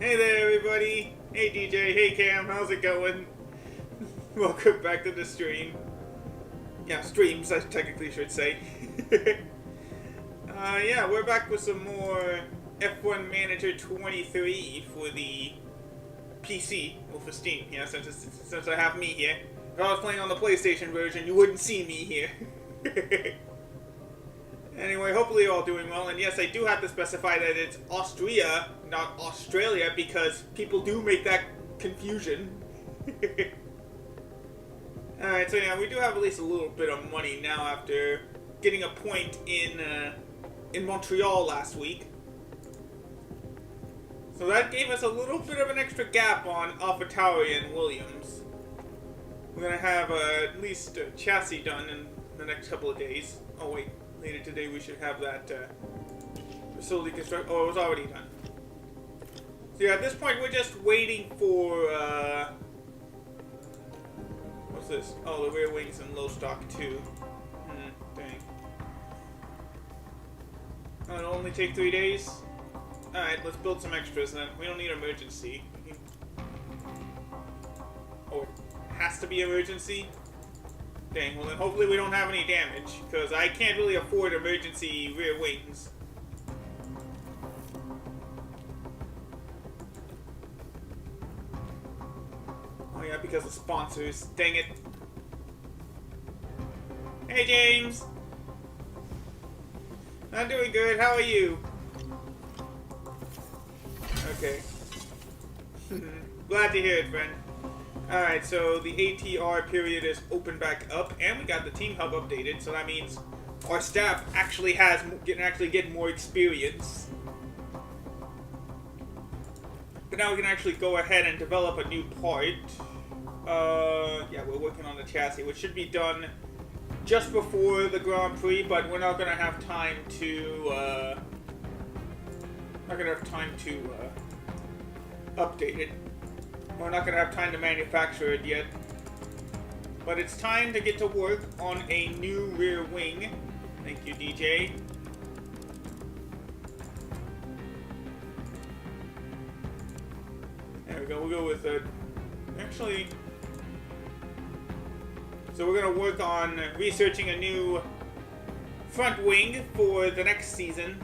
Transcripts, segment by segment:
Hey there, everybody. Hey, DJ. Hey, Cam. How's it going? Welcome back to the stream. Yeah, streams, I technically should say. Yeah, we're back with some more F1 Manager 23 for the PC, or for Steam. Yeah, since I have me here. If I was playing on the PlayStation version, you wouldn't see me here. Anyway, hopefully you're all doing well, and yes, I do have to specify that it's Austria, not Australia, because people do make that confusion. Alright, so yeah, we do have at least a little bit of money now after getting a point in Montreal last week. So that gave us a little bit of an extra gap on AlphaTauri and Williams. We're gonna have at least a chassis done in the next couple of days. Oh wait. Later today we should have that facility construct. Oh, it was already done. So yeah, at this point we're just waiting for what's this? Oh, the rear wings and low stock too. Dang. Oh, it'll only take 3 days. All right, let's build some extras then. We don't need emergency. Oh, it has to be emergency. Dang, well then hopefully we don't have any damage, because I can't really afford emergency rear wings. Oh yeah, because of sponsors. Dang it. Hey James! I'm doing good, how are you? Okay. Glad to hear it, friend. Alright, so the ATR period is open back up, and we got the Team Hub updated, so that means our staff actually get more experience. But now we can actually go ahead and develop a new part. Yeah, we're working on the chassis, which should be done just before the Grand Prix, but we're not gonna have time to, update it. We're not going to have time to manufacture it yet. But it's time to get to work on a new rear wing. Thank you, DJ. There we go. We'll go with actually... So we're going to work on researching a new front wing for the next season.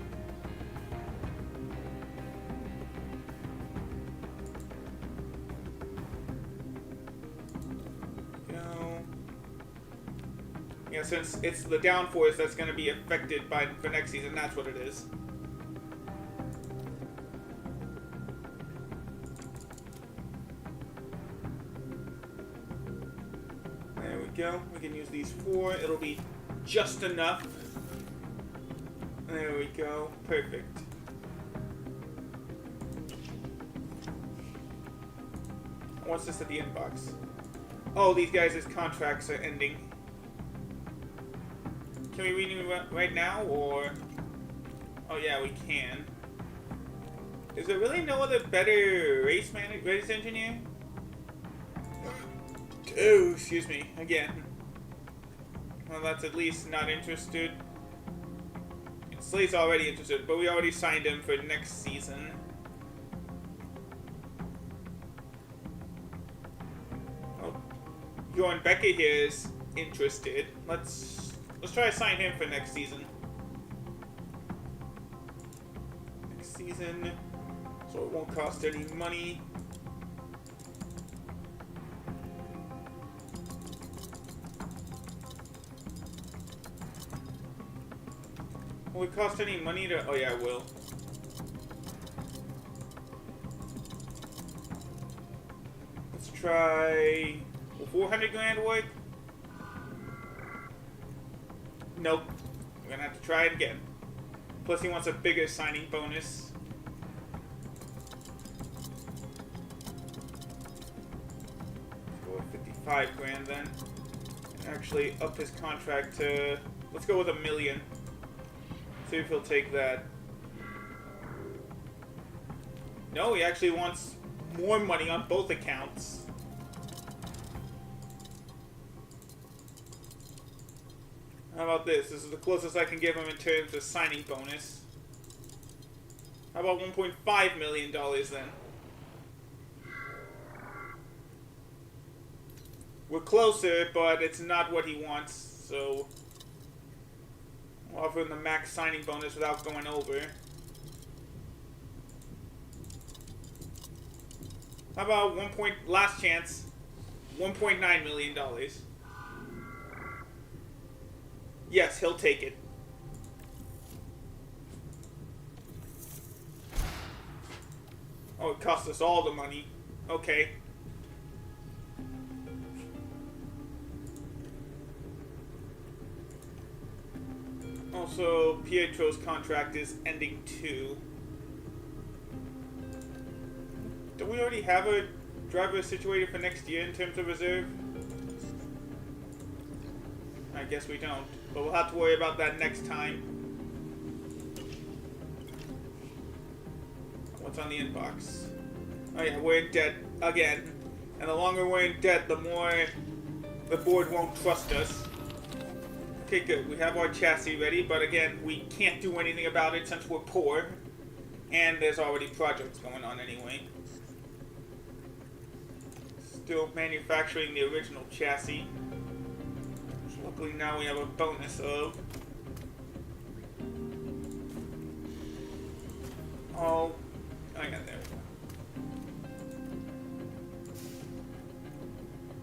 Yeah, since it's the downforce that's going to be affected for next season, that's what it is. There we go. We can use these 4. It'll be just enough. There we go. Perfect. What's this at the inbox? Oh, these guys' contracts are ending. Can we renew right now, or... Oh yeah, we can. Is there really no other better race engineer? Oh, excuse me, again. Well, that's at least not interested. Slade's already interested, but we already signed him for next season. Oh, Bjorn Becker here is interested. Let's try to sign him for next season. Next season, so it won't cost any money. Will it cost any money to... Oh yeah, it will. Let's try... Will 400 grand work? Nope. We're gonna have to try it again. Plus he wants a bigger signing bonus. Let's go with 55 grand then. And actually up his contract to... Let's go with $1 million. See if he'll take that. No, he actually wants more money on both accounts. How about this? This is the closest I can give him in terms of signing bonus. How about $1.5 million then? We're closer, but it's not what he wants, so we'll offer him the max signing bonus without going over. How about last chance, $1.9 million. Yes, he'll take it. Oh, it cost us all the money. Okay. Also, Pietro's contract is ending too. Do we already have a driver situated for next year in terms of reserve? I guess we don't, but we'll have to worry about that next time. What's on the inbox? Oh yeah, we're in debt again. And the longer we're in debt, the more the board won't trust us. Okay, good. We have our chassis ready, but again, we can't do anything about it since we're poor. And there's already projects going on anyway. Still manufacturing the original chassis. Which luckily now we have a bonus of. Oh yeah, there we go.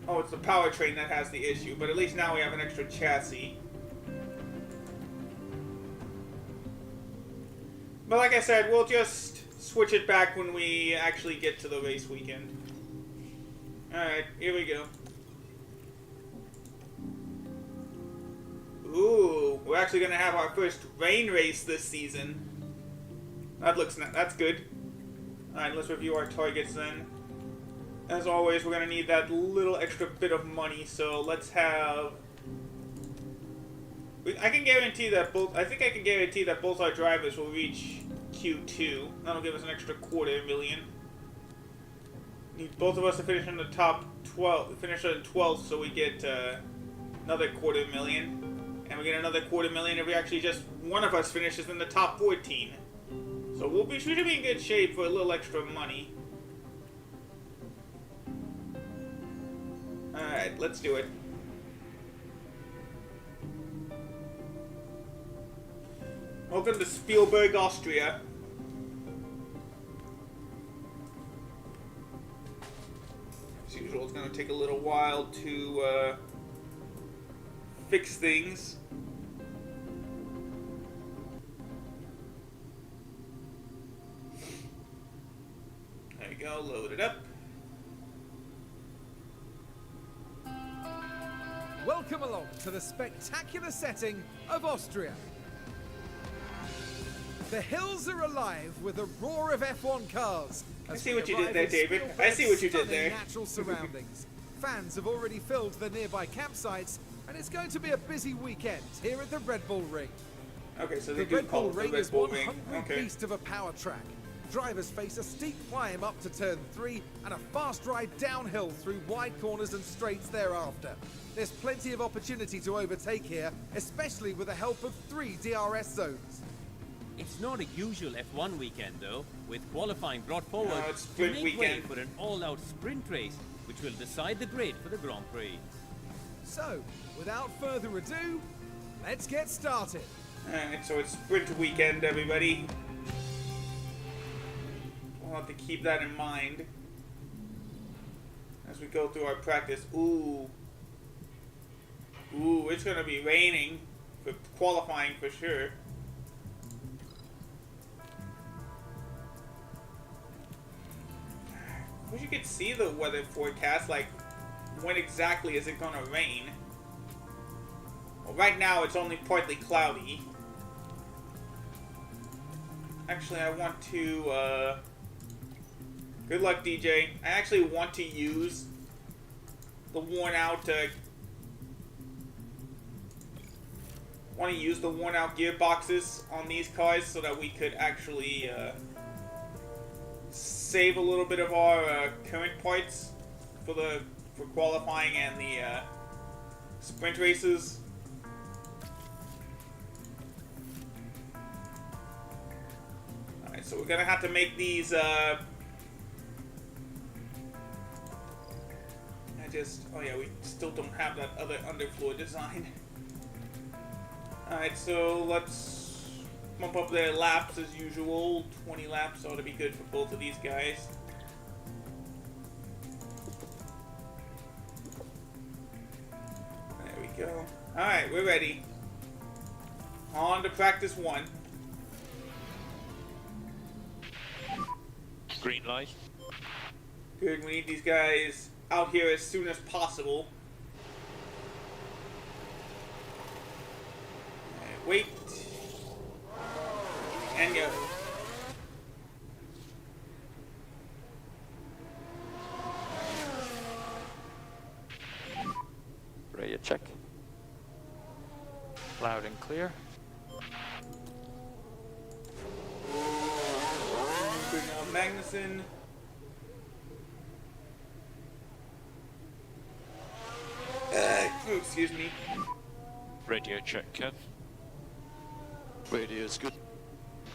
Oh, it's the powertrain that has the issue, but at least now we have an extra chassis. But like I said, we'll just switch it back when we actually get to the race weekend. Alright, here we go. Ooh, we're actually going to have our first rain race this season. That's good. Alright, let's review our targets then. As always, we're going to need that little extra bit of money, so let's have... I can guarantee that I think I can guarantee that both our drivers will reach Q2. That'll give us an extra $250,000. Need both of us to finish in the top 12, finish in 12th, so we get another $250,000. And we get another $250,000 if we actually just one of us finishes in the top 14. So we should be in good shape for a little extra money. Alright, let's do it. Welcome to Spielberg, Austria. As usual, it's going to take a little while to fix things. There you go, load it up. Welcome along to the spectacular setting of Austria. The hills are alive with a roar of F1 cars. I see what you did there, David. I see what you did there. Natural surroundings. Fans have already filled the nearby campsites, and it's going to be a busy weekend here at the Red Bull Ring. Okay, so they The do Red call Bull it the Ring Red is Bull one Ring. hungry Okay. beast of a power track. Drivers face a steep climb up to turn 3 and a fast ride downhill through wide corners and straights thereafter. There's plenty of opportunity to overtake here, especially with the help of 3 DRS zones. It's not a usual F1 weekend though, with qualifying brought forward No, it's to sprint make weekend. way for an all-out sprint race, which will decide the grade for the Grand Prix. So, without further ado, let's get started. Alright, so it's sprint weekend, everybody. We'll have to keep that in mind as we go through our practice. Ooh, it's gonna be raining for qualifying for sure. Wish you could see the weather forecast, like when exactly is it gonna rain? Well, right now it's only partly cloudy. Actually, I want to, good luck, DJ. I actually want to use the worn out, gearboxes on these cars so that we could actually, save a little bit of our current parts for qualifying and the sprint races. Alright, so we're gonna have to make these I just... Oh yeah, we still don't have that other underfloor design. Alright, so let's bump up their laps as usual. 20 laps ought to be good for both of these guys. There we go. Alright, we're ready. On to practice 1. Green light. Good, we need these guys out here as soon as possible. Alright, wait. And go. Radio check. Loud and clear. Good now, Magnuson. Excuse me. Radio check, Kev. Radio's good.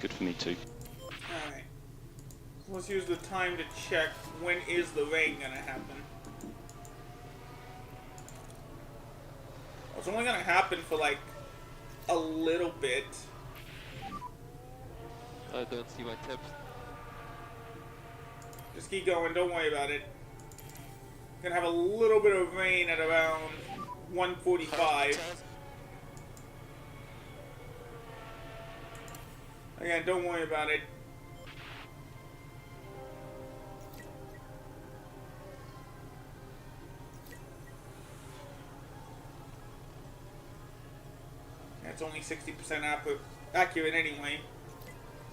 Good for me too. Alright. So let's use the time to check when is the rain gonna happen. It's only gonna happen for like a little bit. I don't see my tips. Just keep going, don't worry about it. Gonna have a little bit of rain at around 1:45. Again, don't worry about it. It's only 60% accurate anyway,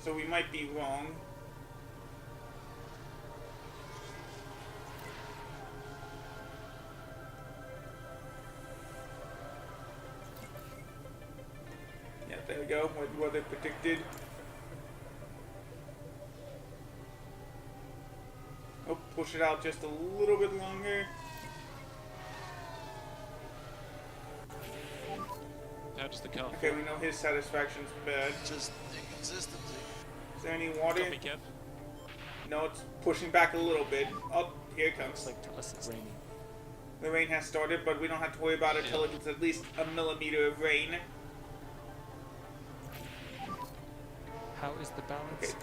so we might be wrong. Yeah, there we go, what weather predicted. Oh, push it out just a little bit longer. How does the car Okay, we know his satisfaction's bad. Just inconsistency. Is there any water? Copy, Kev. No, it's pushing back a little bit. Oh, here it comes. Looks like to us it's raining. The rain has started, but we don't have to worry about it until it gets at least a millimeter of rain. How is the balance? Okay.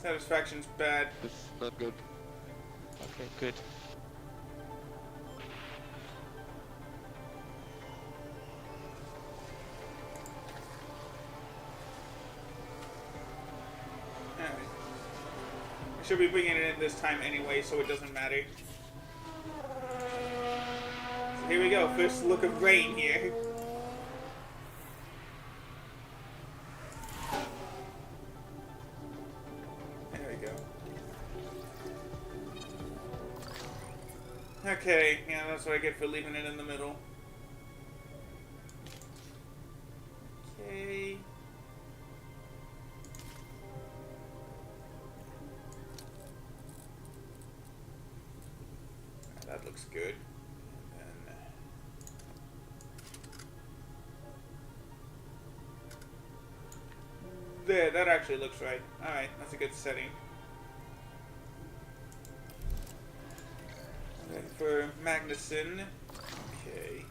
Satisfaction's bad. It's not good. Okay, good. Alright. We should be bringing it in this time anyway, so it doesn't matter. So here we go, first look of rain here. There we go. Okay, yeah, that's what I get for leaving it in the middle. Okay. That looks good. And then there, that actually looks right. Alright, that's a good setting. And then for Magnuson. Okay.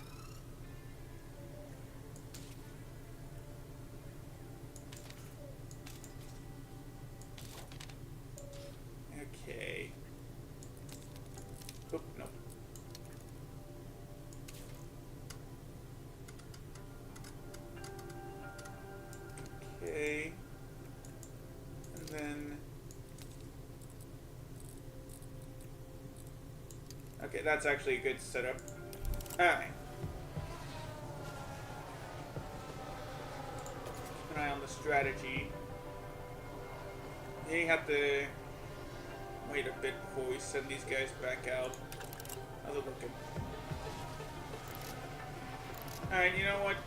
Okay. Oop, no. Okay. And then... Okay, that's actually a good setup. Alright. Keep an eye on the strategy. You have to wait a bit before we send these guys back out. How's it looking? Alright, you know what?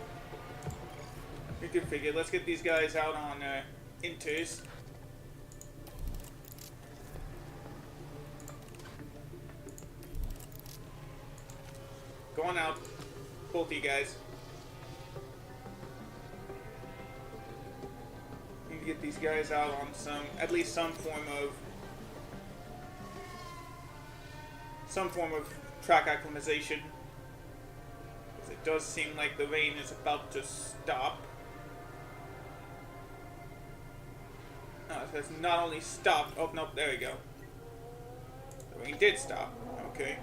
We can figure. Let's get these guys out on inters. Go on out. Both of you guys. Need to get these guys out on at least some form of track acclimatization. Because it does seem like the rain is about to stop. Oh, it has not only stopped. Oh, no, there we go. The rain did stop. Okay.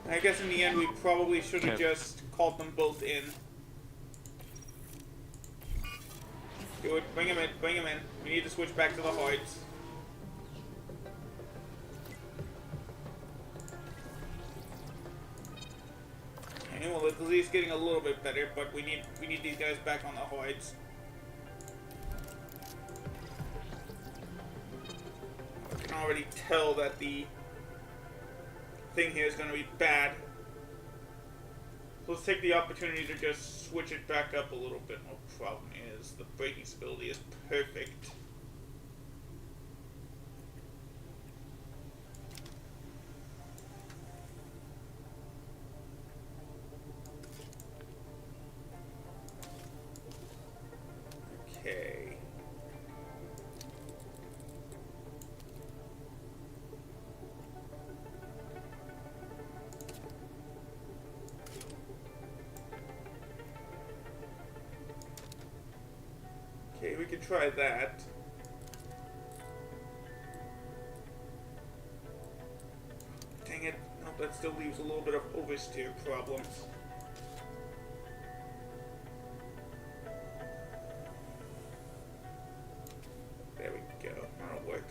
I guess in the end we probably should have just called them both in. Do it. Bring him in. Bring him in. We need to switch back to the Hoyts. Okay, well at least getting a little bit better, but we need these guys back on the Hoyts. I can already tell that the thing here is going to be bad. So let's take the opportunity to just switch it back up a little bit. No problem is the braking stability is perfect. Okay. Okay, we can try that. Dang it. Nope, that still leaves a little bit of oversteer problems. There we go. That'll work.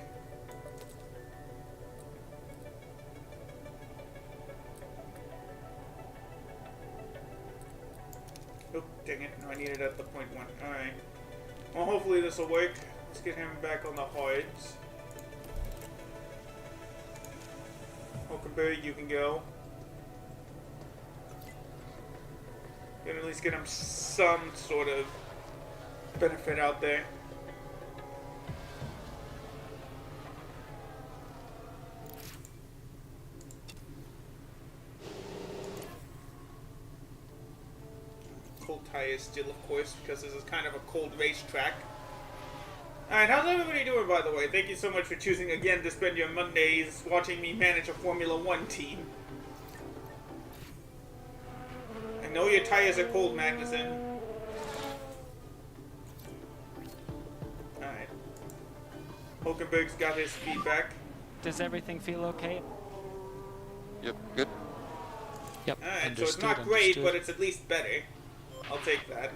Oh, dang it. No, I need it at the point one. Alright. Well, hopefully this will work. Let's get him back on the Hoyts. Hulkenberg, you can go. Can at least get him some sort of benefit out there. Cold tires still, of course, because this is kind of a cold racetrack. Alright, how's everybody doing, by the way? Thank you so much for choosing again to spend your Mondays watching me manage a Formula 1 team. I know your tires are cold, Magnuson. Alright. Hulkenberg's got his feedback. Does everything feel okay? Yep, good. Yep. Alright, so it's not great, but it's at least better. I'll take that.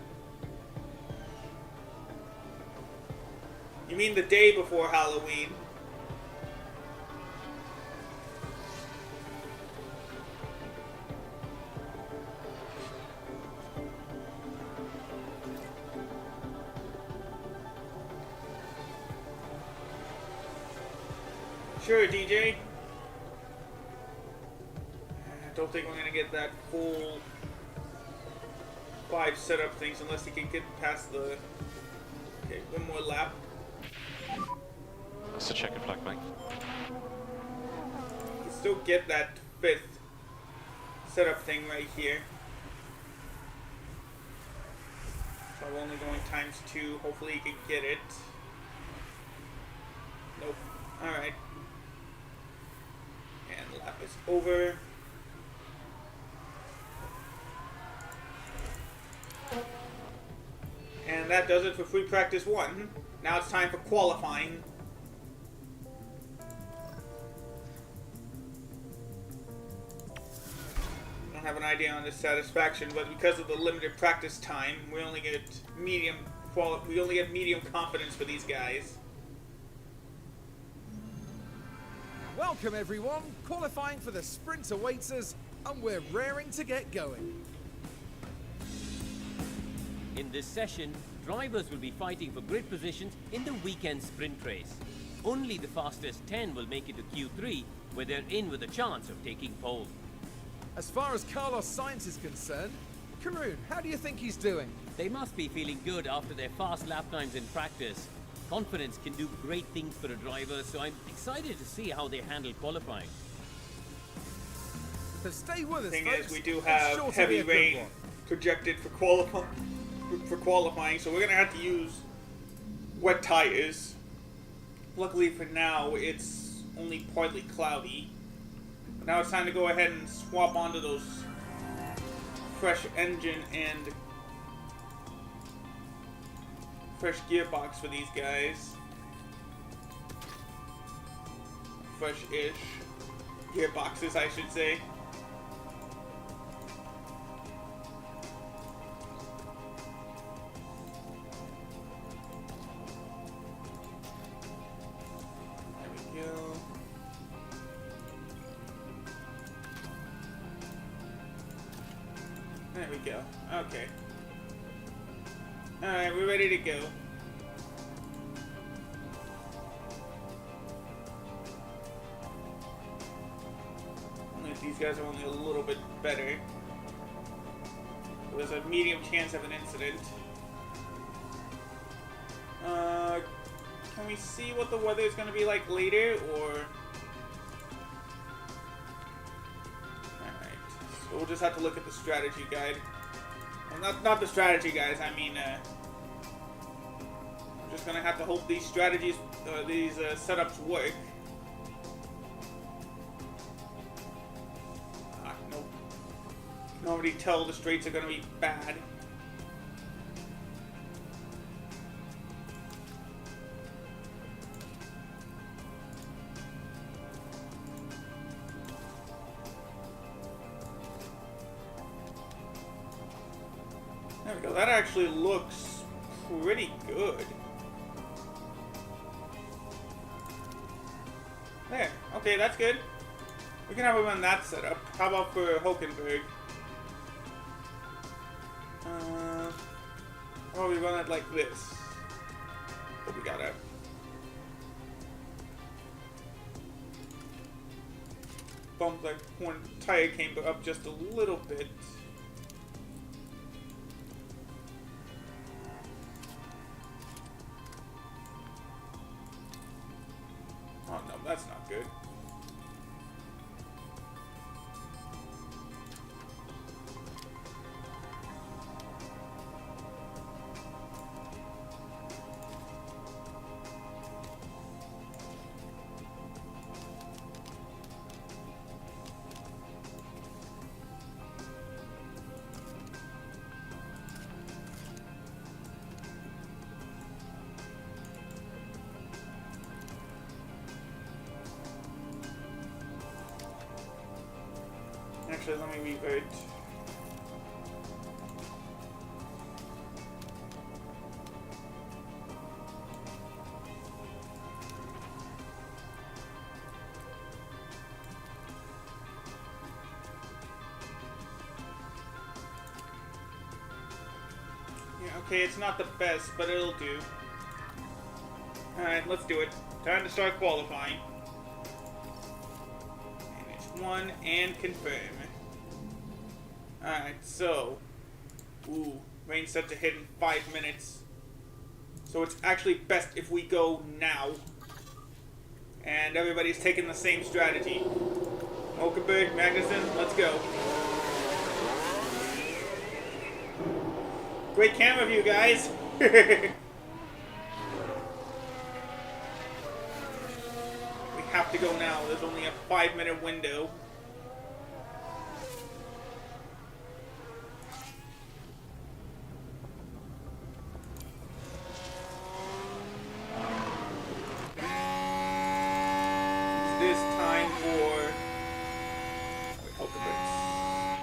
You mean the day before Halloween? Sure, DJ. I don't think we're gonna get that full 5 setup things unless he can get past the... Okay, one more lap. That's a checkered flag, mate. You can still get that 5th setup thing right here. So I'm only going ×2. Hopefully he can get it. Nope. Alright. And lap is over. And that does it for free practice 1. Now it's time for qualifying. I don't have an idea on this satisfaction, but because of the limited practice time, we only get medium confidence for these guys. Welcome everyone, qualifying for the sprint awaits us, and we're raring to get going. In this session, drivers will be fighting for grid positions in the weekend sprint race. Only the fastest 10 will make it to Q3, where they're in with a chance of taking pole. As far as Carlos Sainz is concerned, Karun, how do you think he's doing? They must be feeling good after their fast lap times in practice. Confidence can do great things for a driver, so I'm excited to see how they handle qualifying. So stay with us, Thing folks. is, we do It's have sure to be heavy a good rain one. projected for qualifying. for qualifying, so we're gonna have to use wet tires. Luckily for now, it's only partly cloudy. But now it's time to go ahead and swap onto those fresh engine and fresh gearbox for these guys. Fresh-ish gearboxes, I should say. There we go. There we go. Okay. Alright, we're ready to go. Only if these guys are only a little bit better. There's a medium chance of an incident. Can we see what the weather is going to be like later, or... Alright, so we'll just have to look at the strategy guide. Well, not the strategy guys, I mean, I'm just gonna have to hope these strategies, these setups work. Nope. You can already tell the straights are gonna be bad. There we go. That actually looks pretty good. There. Okay, that's good. We can have him on that setup. How about for Hulkenberg? Oh, we run it like this. But we gotta bump the one tire camber up just a little bit. Oh no, that's not good. Actually, let me revert. Yeah, okay, it's not the best, but it'll do. Alright, let's do it. Time to start qualifying. One and confirm. Alright, so rain's set to hit in 5 minutes. So it's actually best if we go now. And everybody's taking the same strategy. Hulkenberg, Magnussen, let's go. Great camera view, guys. Have to go now. There's only a 5-minute window. Is this time for... Wait, Hulkenberg.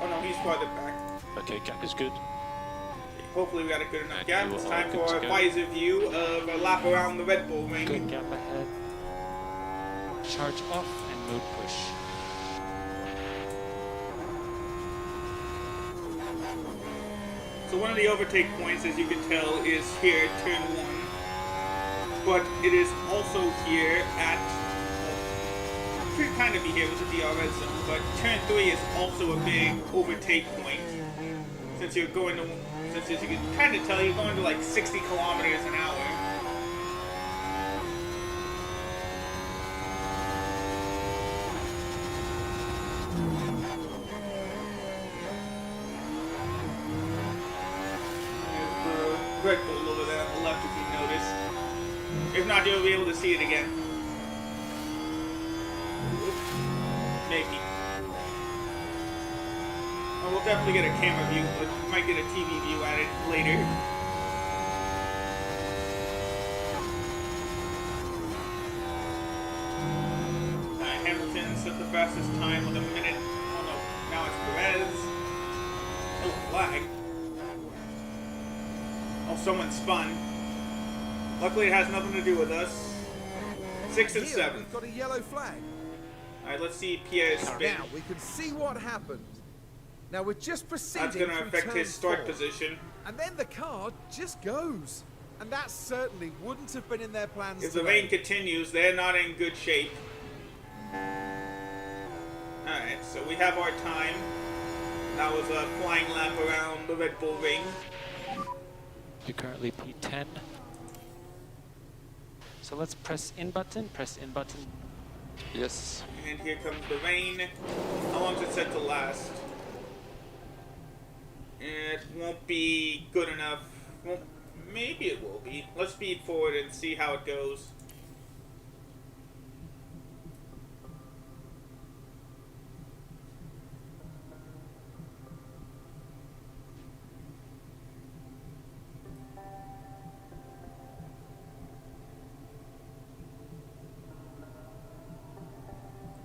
Oh no, he's farther back. Okay, gap is good. Hopefully we got a good enough And gap. you It's are time good for to a go. visor view of a lap around the Red Bull ring. Good gap ahead. Charge off and mode push. So one of the overtake points, as you can tell, is here at turn 1. But it is also here at... Well, it could kind of be here with the DRS zone, but turn 3 is also a big overtake point. Since you're going to... Since as you can kind of tell, you're going to like 60 kilometers an hour. There's we'll be able to see it again. Maybe. Oh, we'll definitely get a camera view, but we might get a TV view at it later. Hamilton set the fastest time with a minute. Oh no, now it's Perez. Oh, flag. Oh, someone spun. Luckily, it has nothing to do with us. 6 and Here 7. we've got a yellow flag. Alright, let's see Pierre's spin. Now we can see what happened. Now we're just proceeding. That's going to through affect turn his start 4. position. And then the car just goes. And that certainly wouldn't have been in their plans If the today. rain continues, they're not in good shape. Alright, so we have our time. That was a flying lap around the Red Bull Ring. You're currently P10. So let's press in button, Yes. And here comes the rain. How long is it set to last? It won't be good enough. Well, maybe it will be. Let's speed forward and see how it goes.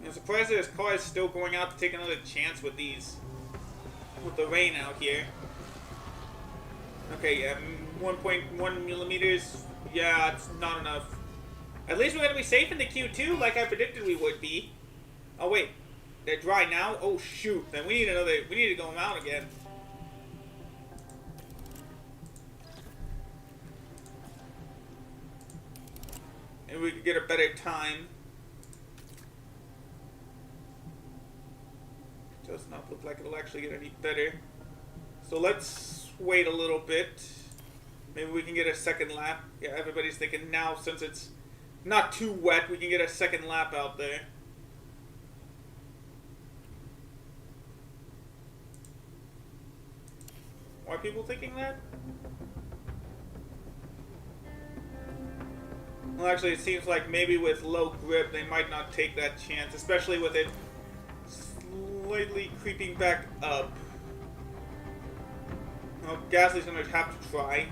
I'm surprised that his car is still going out to take another chance with with the rain out here. Okay, yeah, 1.1 millimeters. Yeah, it's not enough. At least we're gonna be safe in the Q2, like I predicted we would be. Oh wait, they're dry now. Oh shoot! Then we need another. We need to go out again. And we could get a better time. Does not look like it'll actually get any better. So let's wait a little bit. Maybe we can get a second lap. Yeah, everybody's thinking now, since it's not too wet, we can get a second lap out there. Why are people thinking that? Well, actually, it seems like maybe with low grip, they might not take that chance, especially with it slightly creeping back up. Well, Gasly's gonna have to try.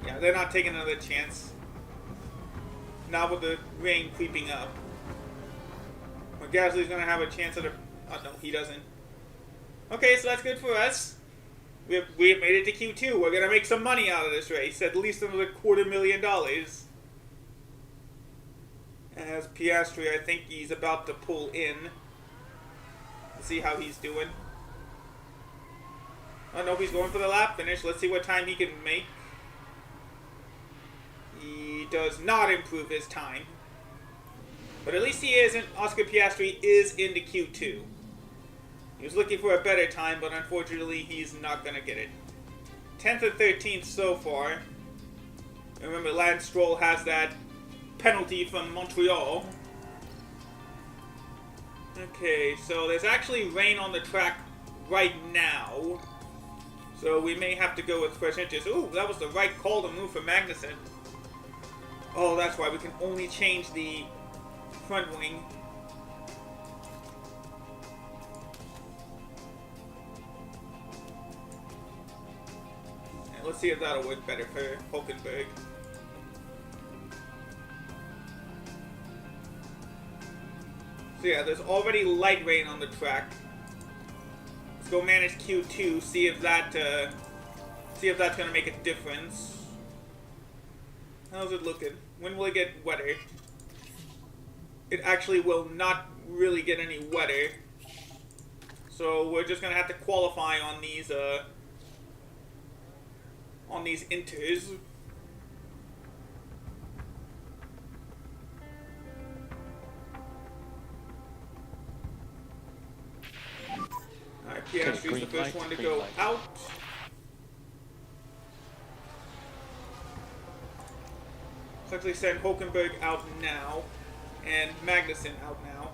Yeah, they're not taking another chance. Not with the rain creeping up. Well, Gasly's gonna have a chance at a... Oh, no, he doesn't. Okay, so that's good for us. We have made it to Q2. We're gonna make some money out of this race. At least another $250,000. As Piastri, I think he's about to pull in. Let's see how he's doing. Oh no, he's going for the lap finish. Let's see what time he can make. He does not improve his time. But at least he isn't. Oscar Piastri is into Q2. He was looking for a better time, but unfortunately he's not going to get it. 10th and 13th so far. Remember, Lance Stroll has that penalty from Montreal. Okay, so there's actually rain on the track right now. So we may have to go with fresh inches. Ooh, that was the right call to move for Magnussen. Oh, that's why we can only change the front wing. And let's see if that'll work better for Hulkenberg. So yeah, there's already light rain on the track. Let's go manage Q2, see if that's gonna make a difference. How's it looking? When will it get wetter? It actually will not really get any wetter. So we're just gonna have to qualify on these inters. Alright, Piastri's the first one to go out. Let's actually send Hulkenberg out now, and Magnussen out now.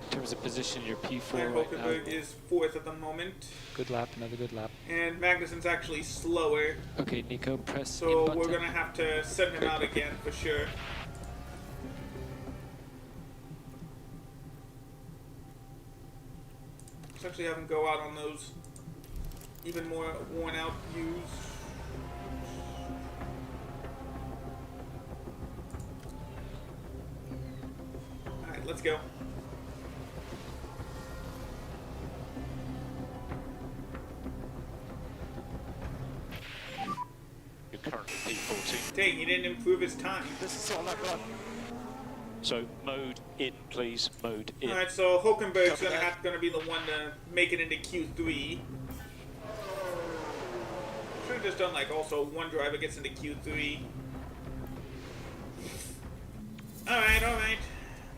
In terms terms of position, you're P4 And right now. Hulkenberg is 4th at the moment. Good lap, another good lap. And Magnussen's actually slower. Okay, Nico, press So in button. we're going to have to send him out again for sure. Let's actually have him go out on those even more worn out views. Alright, let's go. You're currently P14. Dang, he didn't improve his time. This is all I've got. So mode in, please. Mode in. Alright, so Hulkenberg's gonna be the one to make it into Q3. Should have just done like also one driver gets into Q3. Alright, alright.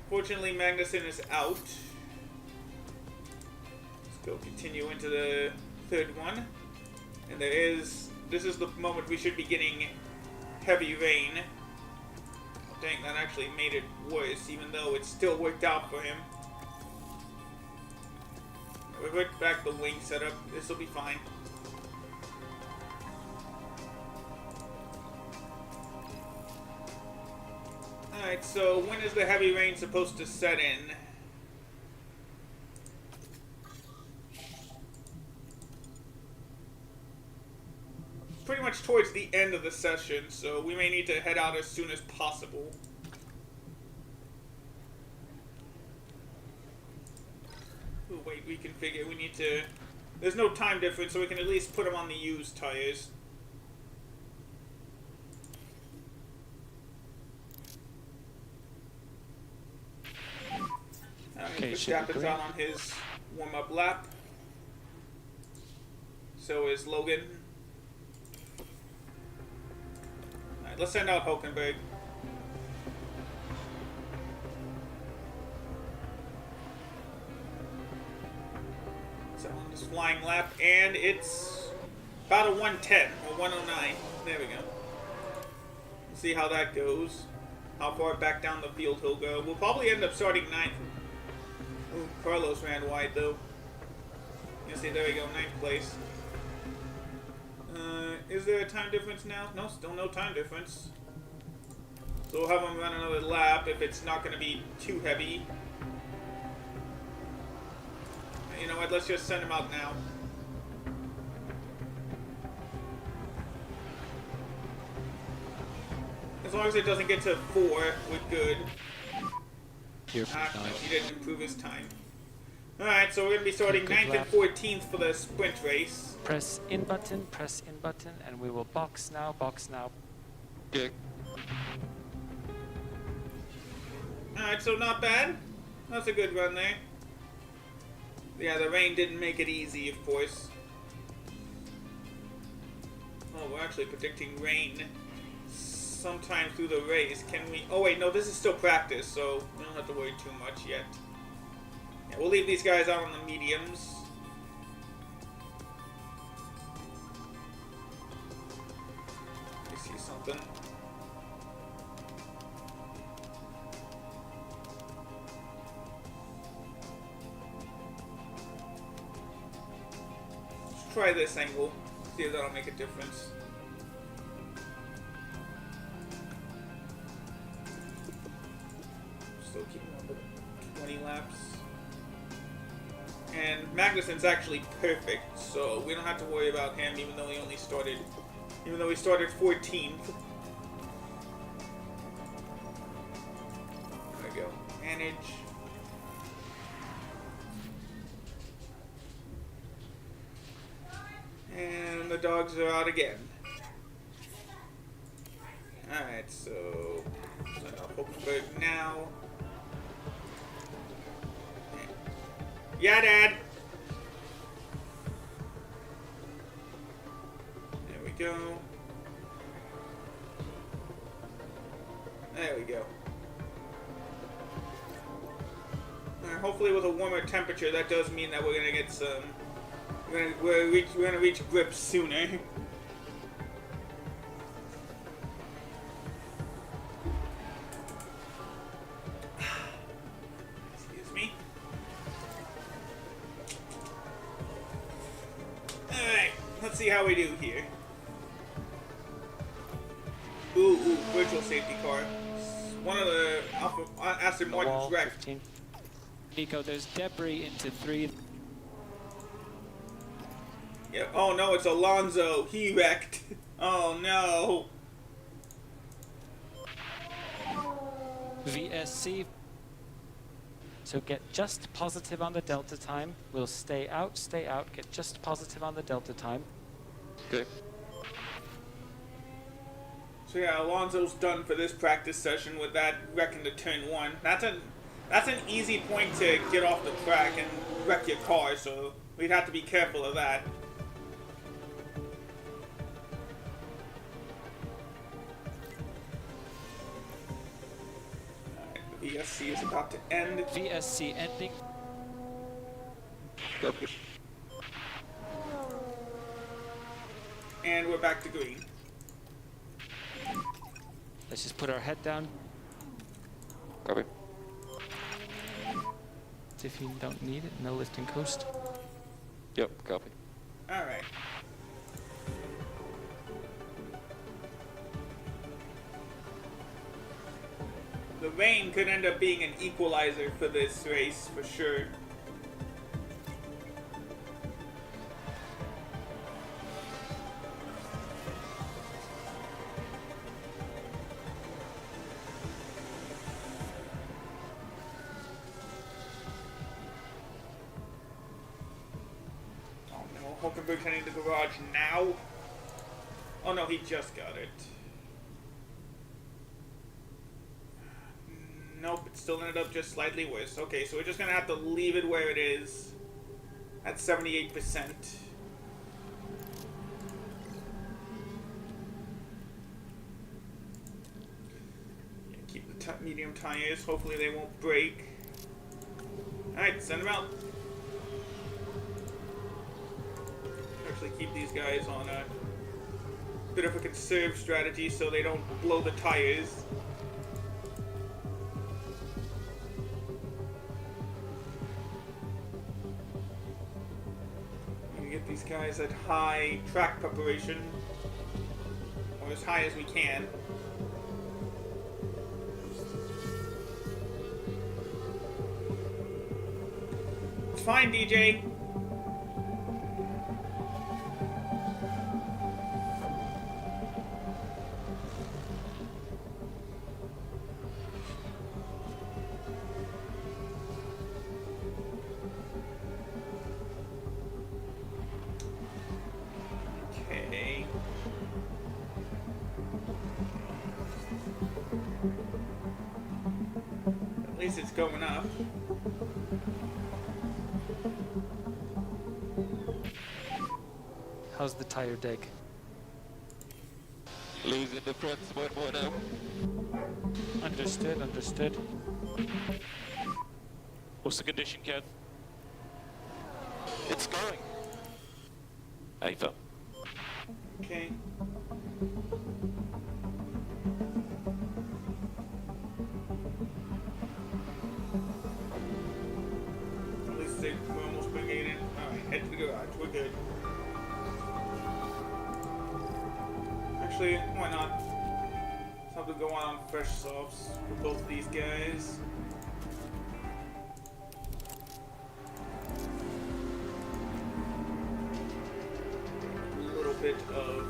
Fortunately, Magnussen is out. Let's go continue into the third one. And this is the moment we should be getting heavy rain. Dang, that actually made it worse, even though it still worked out for him. We put back the wing setup. This will be fine. Alright, so when is the heavy rain supposed to set in? Pretty much towards the end of the session, so we may need to head out as soon as possible. Ooh, wait, we can figure we need to... There's no time difference, so we can at least put them on the used tires. Okay, should be Verstappen's green. out on his warm-up lap. So is Logan. Alright, let's send out Hulkenberg. So on this flying lap, and it's about a 110 or 109. There we go. Let's see how that goes. How far back down the field he'll go. We'll probably end up starting 9th. Ooh, Carlos ran wide though. You see, there we go, 9th place. Is there a time difference now? No, still no time difference. So we'll have him run another lap if it's not going to be too heavy. You know what, let's just send him out now. As long as it doesn't get to 4, we're good. Here for Ah, no, 9. he didn't improve his time. Alright, so we're going to be starting Good 9th lap. and 14th for the sprint race. Press in button, and we will box now, box now. Okay. Alright, so not bad. That's a good run there. Yeah, the rain didn't make it easy, of course. Oh, we're actually predicting rain sometime through the race. Can we... Oh, wait, no, this is still practice, so we don't have to worry too much yet. Yeah, we'll leave these guys out on the mediums. Let me see something. Let's try this angle. See if that'll make a difference. Still keeping on the 20 laps. And Magnussen's actually perfect, so we don't have to worry about him, even though he only started, even though he started 14th. There we go. Manage. And the dogs are out again. Alright, so send out Hulkenberg now. Yeah, Dad! There we go. There we go. Hopefully with a warmer temperature, that does mean that we're gonna get some... We're gonna reach grip sooner. Excuse me. let's see how we do here. Ooh, virtual safety car. One of the Aston The wall, Martin's wrecked. 15. Nico, there's debris into 3. Yeah. Oh no, it's Alonso. He wrecked. Oh no. VSC. So get just positive on the delta time. We'll stay out, get just positive on the delta time. Okay. So yeah, Alonso's done for this practice session with that wreck into turn 1. That's an easy point to get off the track and wreck your car, so we'd have to be careful of that. Alright, the VSC is about to end. VSC ending. Copy. And we're back to green. Let's just put our head down. Copy. If you don't need it, no lift and coast. Yep, copy. Alright. The rain could end up being an equalizer for this race, for sure. Oh no, Hulkenberg's heading to the garage now. Oh no, he just got it. Nope, it still ended up just slightly worse. Okay, so we're just gonna have to leave it where it is at 78%. Yeah, keep the medium tires. Hopefully they won't break. Alright, send them out. Actually keep these guys on a bit of a conserve strategy so they don't blow the tires. Get these guys at high track preparation, or as high as we can. It's fine, DJ. Okay. At least it's going up. How's the tire dig? Losing the front spot more now. Understood, understood. What's the condition, Kev? It's going. Ava. Okay. At least we're almost bringing it in. Alright, head to the garage. We're good. Actually, why not? Let's have to go on fresh softs for both of these guys. A little bit of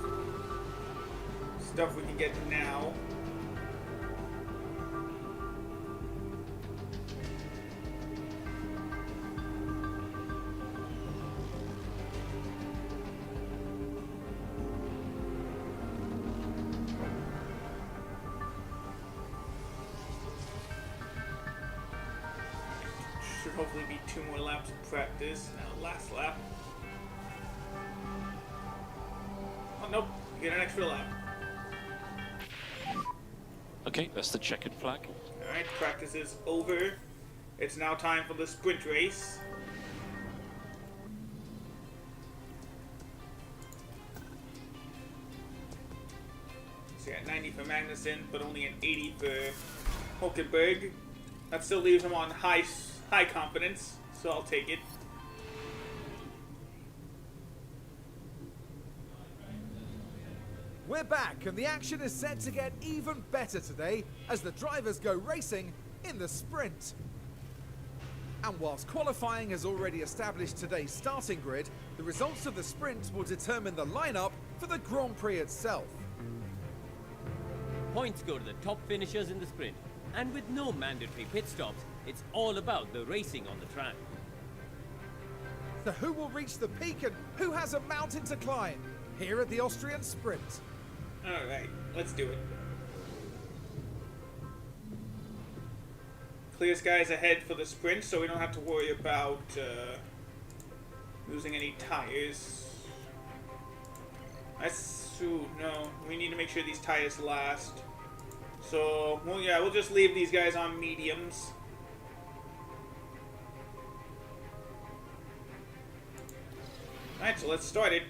stuff we can get now. Should hopefully be 2 more laps of practice. Now, last lap. Oh, nope. You get an extra lap. Okay, that's the checkered flag. Alright, practice is over. It's now time for the sprint race. So yeah, 90 for Magnussen, but only an 80 for Hulkenberg. That still leaves him on high confidence, so I'll take it. We're back, and the action is set to get even better today as the drivers go racing in the sprint. And whilst qualifying has already established today's starting grid, the results of the sprint will determine the lineup for the Grand Prix itself. Points go to the top finishers in the sprint, and with no mandatory pit stops, it's all about the racing on the track. So who will reach the peak and who has a mountain to climb here at the Austrian Sprint? Alright, let's do it. Clear skies ahead for the sprint, so we don't have to worry about losing any tires. No, we need to make sure these tires last. So, well, yeah, we'll just leave these guys on mediums. Alright, so let's start it.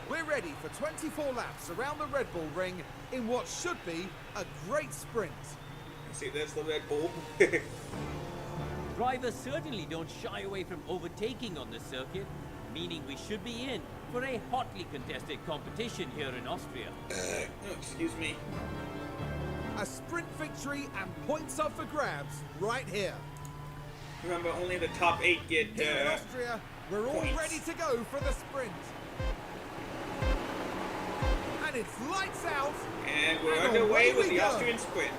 We're ready for 24 laps around the Red Bull Ring in what should be a great sprint. See, there's the Red Bull. Drivers certainly don't shy away from overtaking on this circuit, meaning we should be in for a hotly contested competition here in Austria. Oh, excuse me. A sprint victory and points up for grabs right here. Remember, only the top 8 get Here in Austria, we're all points. ready to go for the sprint. And it's lights out. And we're And underway away with we the go. Austrian sprint.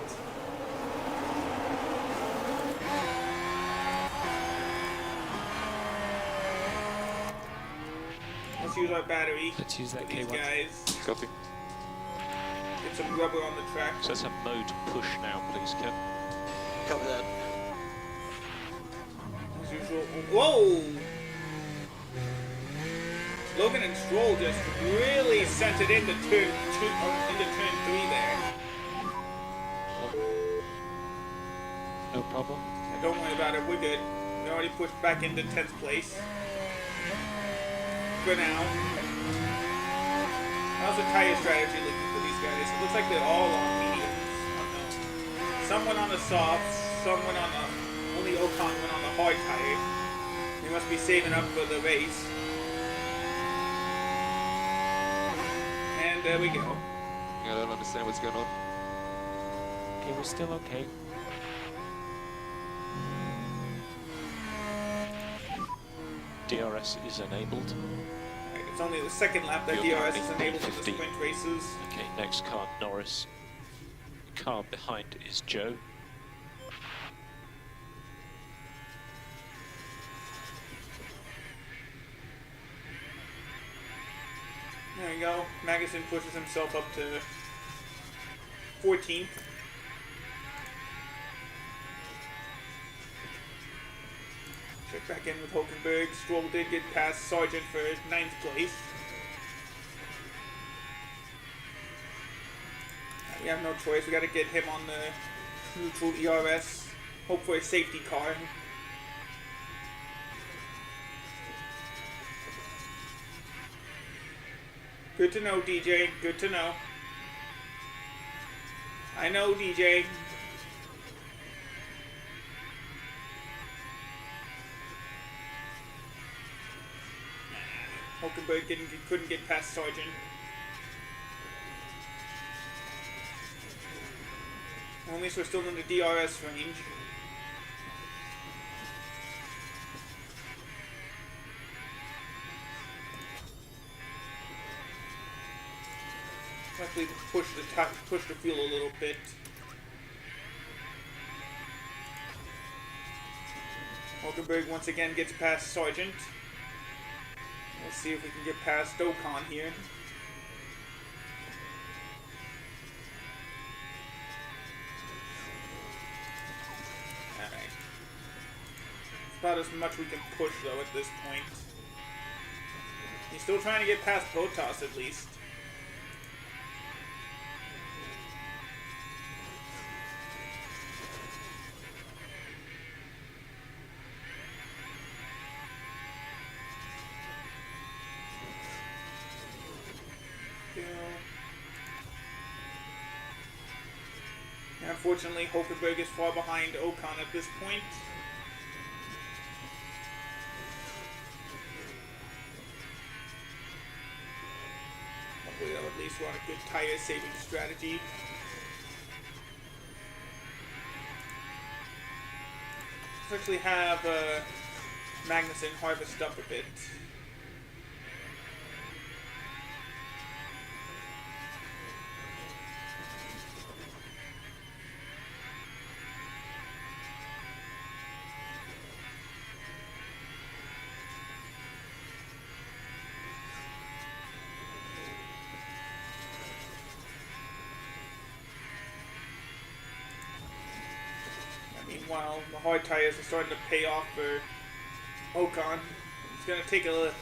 Let's use our battery. Let's use that for these K1. guys. Copy. Get some rubber on the track. So that's a mode push now, please, Ken. Copy that. As usual. Whoa! Logan and Stroll just really sent it into turn 3 there. No problem. Don't worry about it, we're good. We already pushed back into 10th place. For now. How's the tire strategy looking for these guys? It looks like they're all on mediums. Oh no. Some went on the softs, some went on the... Only Ocon went on the hard tire. They must be saving up for the race. And there we go. I don't understand what's going on. Okay, we're still okay. DRS is enabled. Right, it's only the second lap that You're DRS is currently enabled in the 15. sprint races. Okay, next car, Norris. Car behind is Joe. There we go. Magnussen pushes himself up to 14th. Check back in with Hulkenberg. Stroll did get past Sargent for 9th place. We have no choice. We got to get him on the neutral ERS. Hope for a safety car. Good to know, DJ. Good to know. I know, DJ. Hulkenberg couldn't get past Sargent. At least we're still in the DRS range. Luckily, push the fuel a little bit. Hulkenberg once again gets past Sargent. Let's see if we can get past Ocon here. Alright. It's about as much we can push though at this point. He's still trying to get past Bottas at least. Unfortunately, Hulkenberg is far behind Ocon at this point. least we're on a good tire saving strategy. Let's actually have Magnussen harvest up a bit. Meanwhile, the hard tires are starting to pay off for Ocon. It's going to take a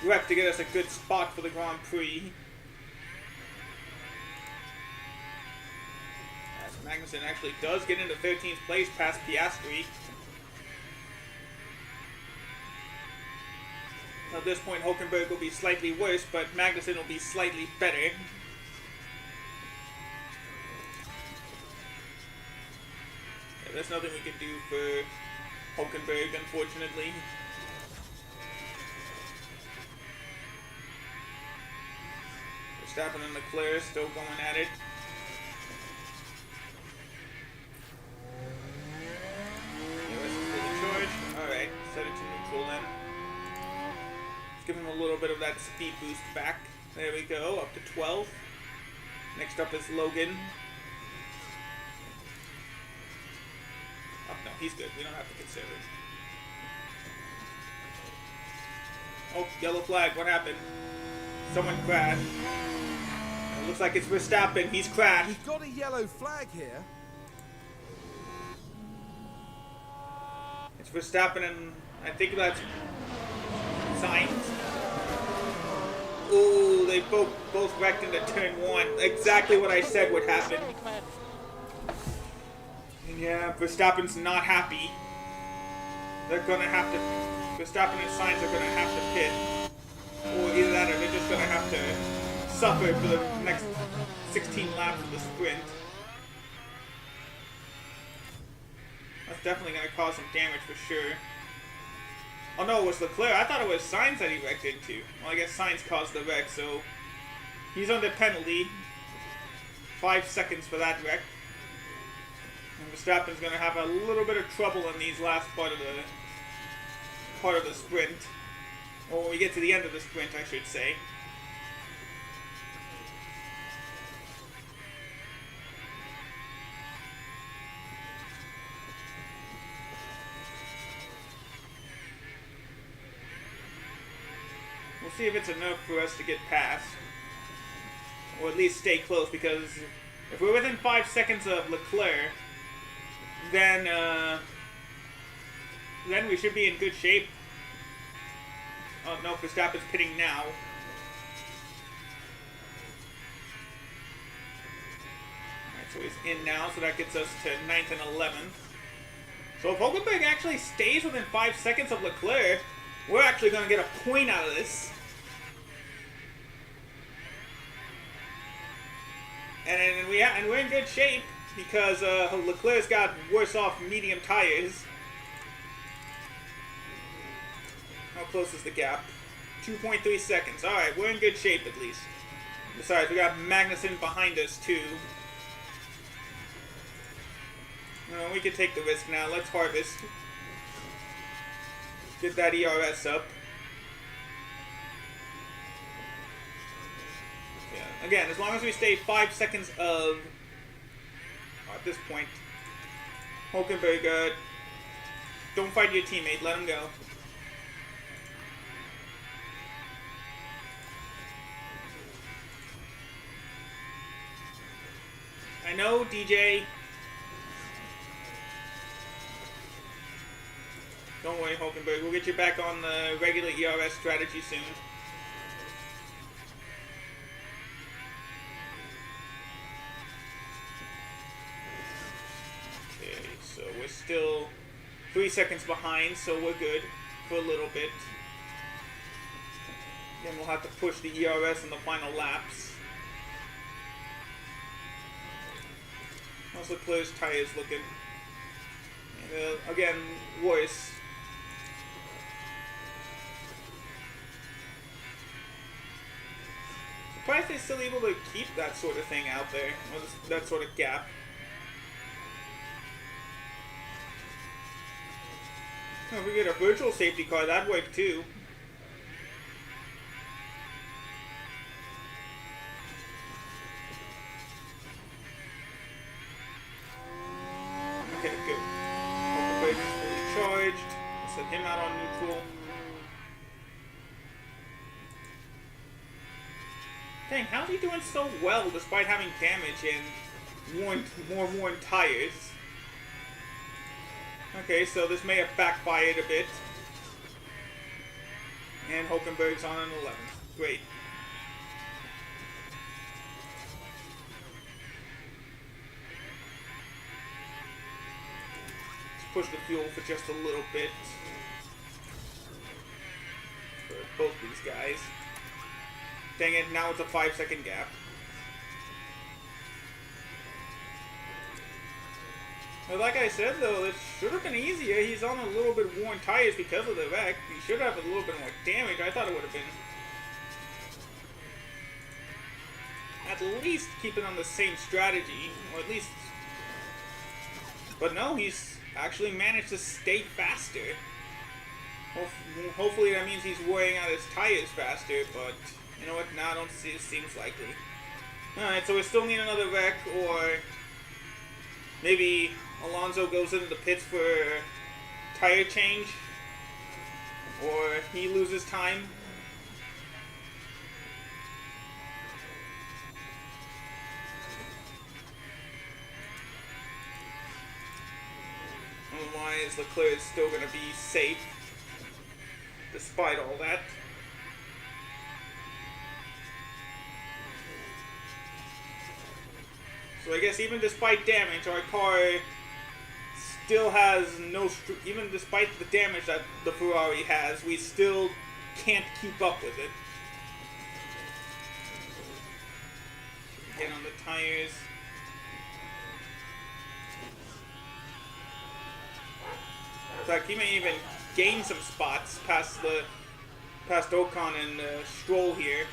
wreck to get us a good spot for the Grand Prix. As Magnussen actually does get into 13th place past Piastri. At this point, Hulkenberg will be slightly worse, but Magnussen will be slightly better. There's nothing we can do for Hulkenberg, unfortunately. Verstappen and Leclerc still going at it. US is fully charged. Alright, set it to neutral then. Let's give him a little bit of that speed boost back. There we go, up to 12. Next up is Logan. Oh, no, he's good. We don't have to consider it. Oh, yellow flag. What happened? Someone crashed. It looks like it's Verstappen. He's crashed. We've got a yellow flag here. It's Verstappen and I think that's Sainz. Ooh, they both wrecked into turn 1. Exactly what I said would happen. And yeah, Verstappen's not happy. They're gonna have to... Verstappen and Sainz are gonna have to pit. Or either that or they're just gonna have to suffer for the next 16 laps of the sprint. That's definitely gonna cause some damage for sure. Oh no, it was Leclerc. I thought it was Sainz that he wrecked into. Well, I guess Sainz caused the wreck, so... He's under penalty. 5 seconds for that wreck. And Verstappen's going to have a little bit of trouble in these last part of the sprint. Or when we get to the end of the sprint, I should say. We'll see if it's enough for us to get past. Or at least stay close, because if we're within 5 seconds of Leclerc, then we should be in good shape. Oh no, Verstappen's pitting now. Alright, so he's in now, so that gets us to 9th and 11th. So if Hulkenberg actually stays within 5 seconds of Leclerc, we're actually going to get a point out of this. And we're in good shape because Leclerc's got worse off medium tires. How close is the gap? 2.3 seconds. Alright, we're in good shape at least. Besides, we got Magnussen behind us too. We can take the risk now. Let's harvest. Get that ERS up. Yeah. Again, as long as we stay 5 seconds of... at this point, Hulkenberg, don't fight your teammate. Let him go. I know, DJ. Don't worry, Hulkenberg. We'll get you back on the regular ERS strategy soon. Okay, so we're still 3 seconds behind, so we're good for a little bit. Then we'll have to push the ERS in the final laps. How's Leclerc's tires looking? Again, worse. surprised they're still able to keep that sort of thing out there, or that sort of gap. Oh, if we get a virtual safety car, that'd work too. Okay, good. Hulkenberg is fully charged. Set him out on neutral. Dang, how's he doing so well despite having damage and more worn tires? Okay, so this may have backfired a bit. And Hulkenberg's on an 11th. Great. Let's push the fuel for just a little bit. For both these guys. Dang it, now it's a 5-second gap. Well, like I said though, it should have been easier. He's on a little bit worn tires because of the wreck. He should have a little bit more damage. I thought it would have been at least keeping on the same strategy, or at least. But no, he's actually managed to stay faster. Hopefully that means he's wearing out his tires faster, but you know what? Now I don't see it seems likely. Alright, so we still need another wreck, or maybe Alonso goes into the pits for tire change, or he loses time. Otherwise, Leclerc is still going to be safe, despite all that. So I guess even despite damage, our car still has no... Even despite the damage that the Ferrari has, we still can't keep up with it. Get on the tires. In fact, he may even gain some spots past Ocon and Stroll here.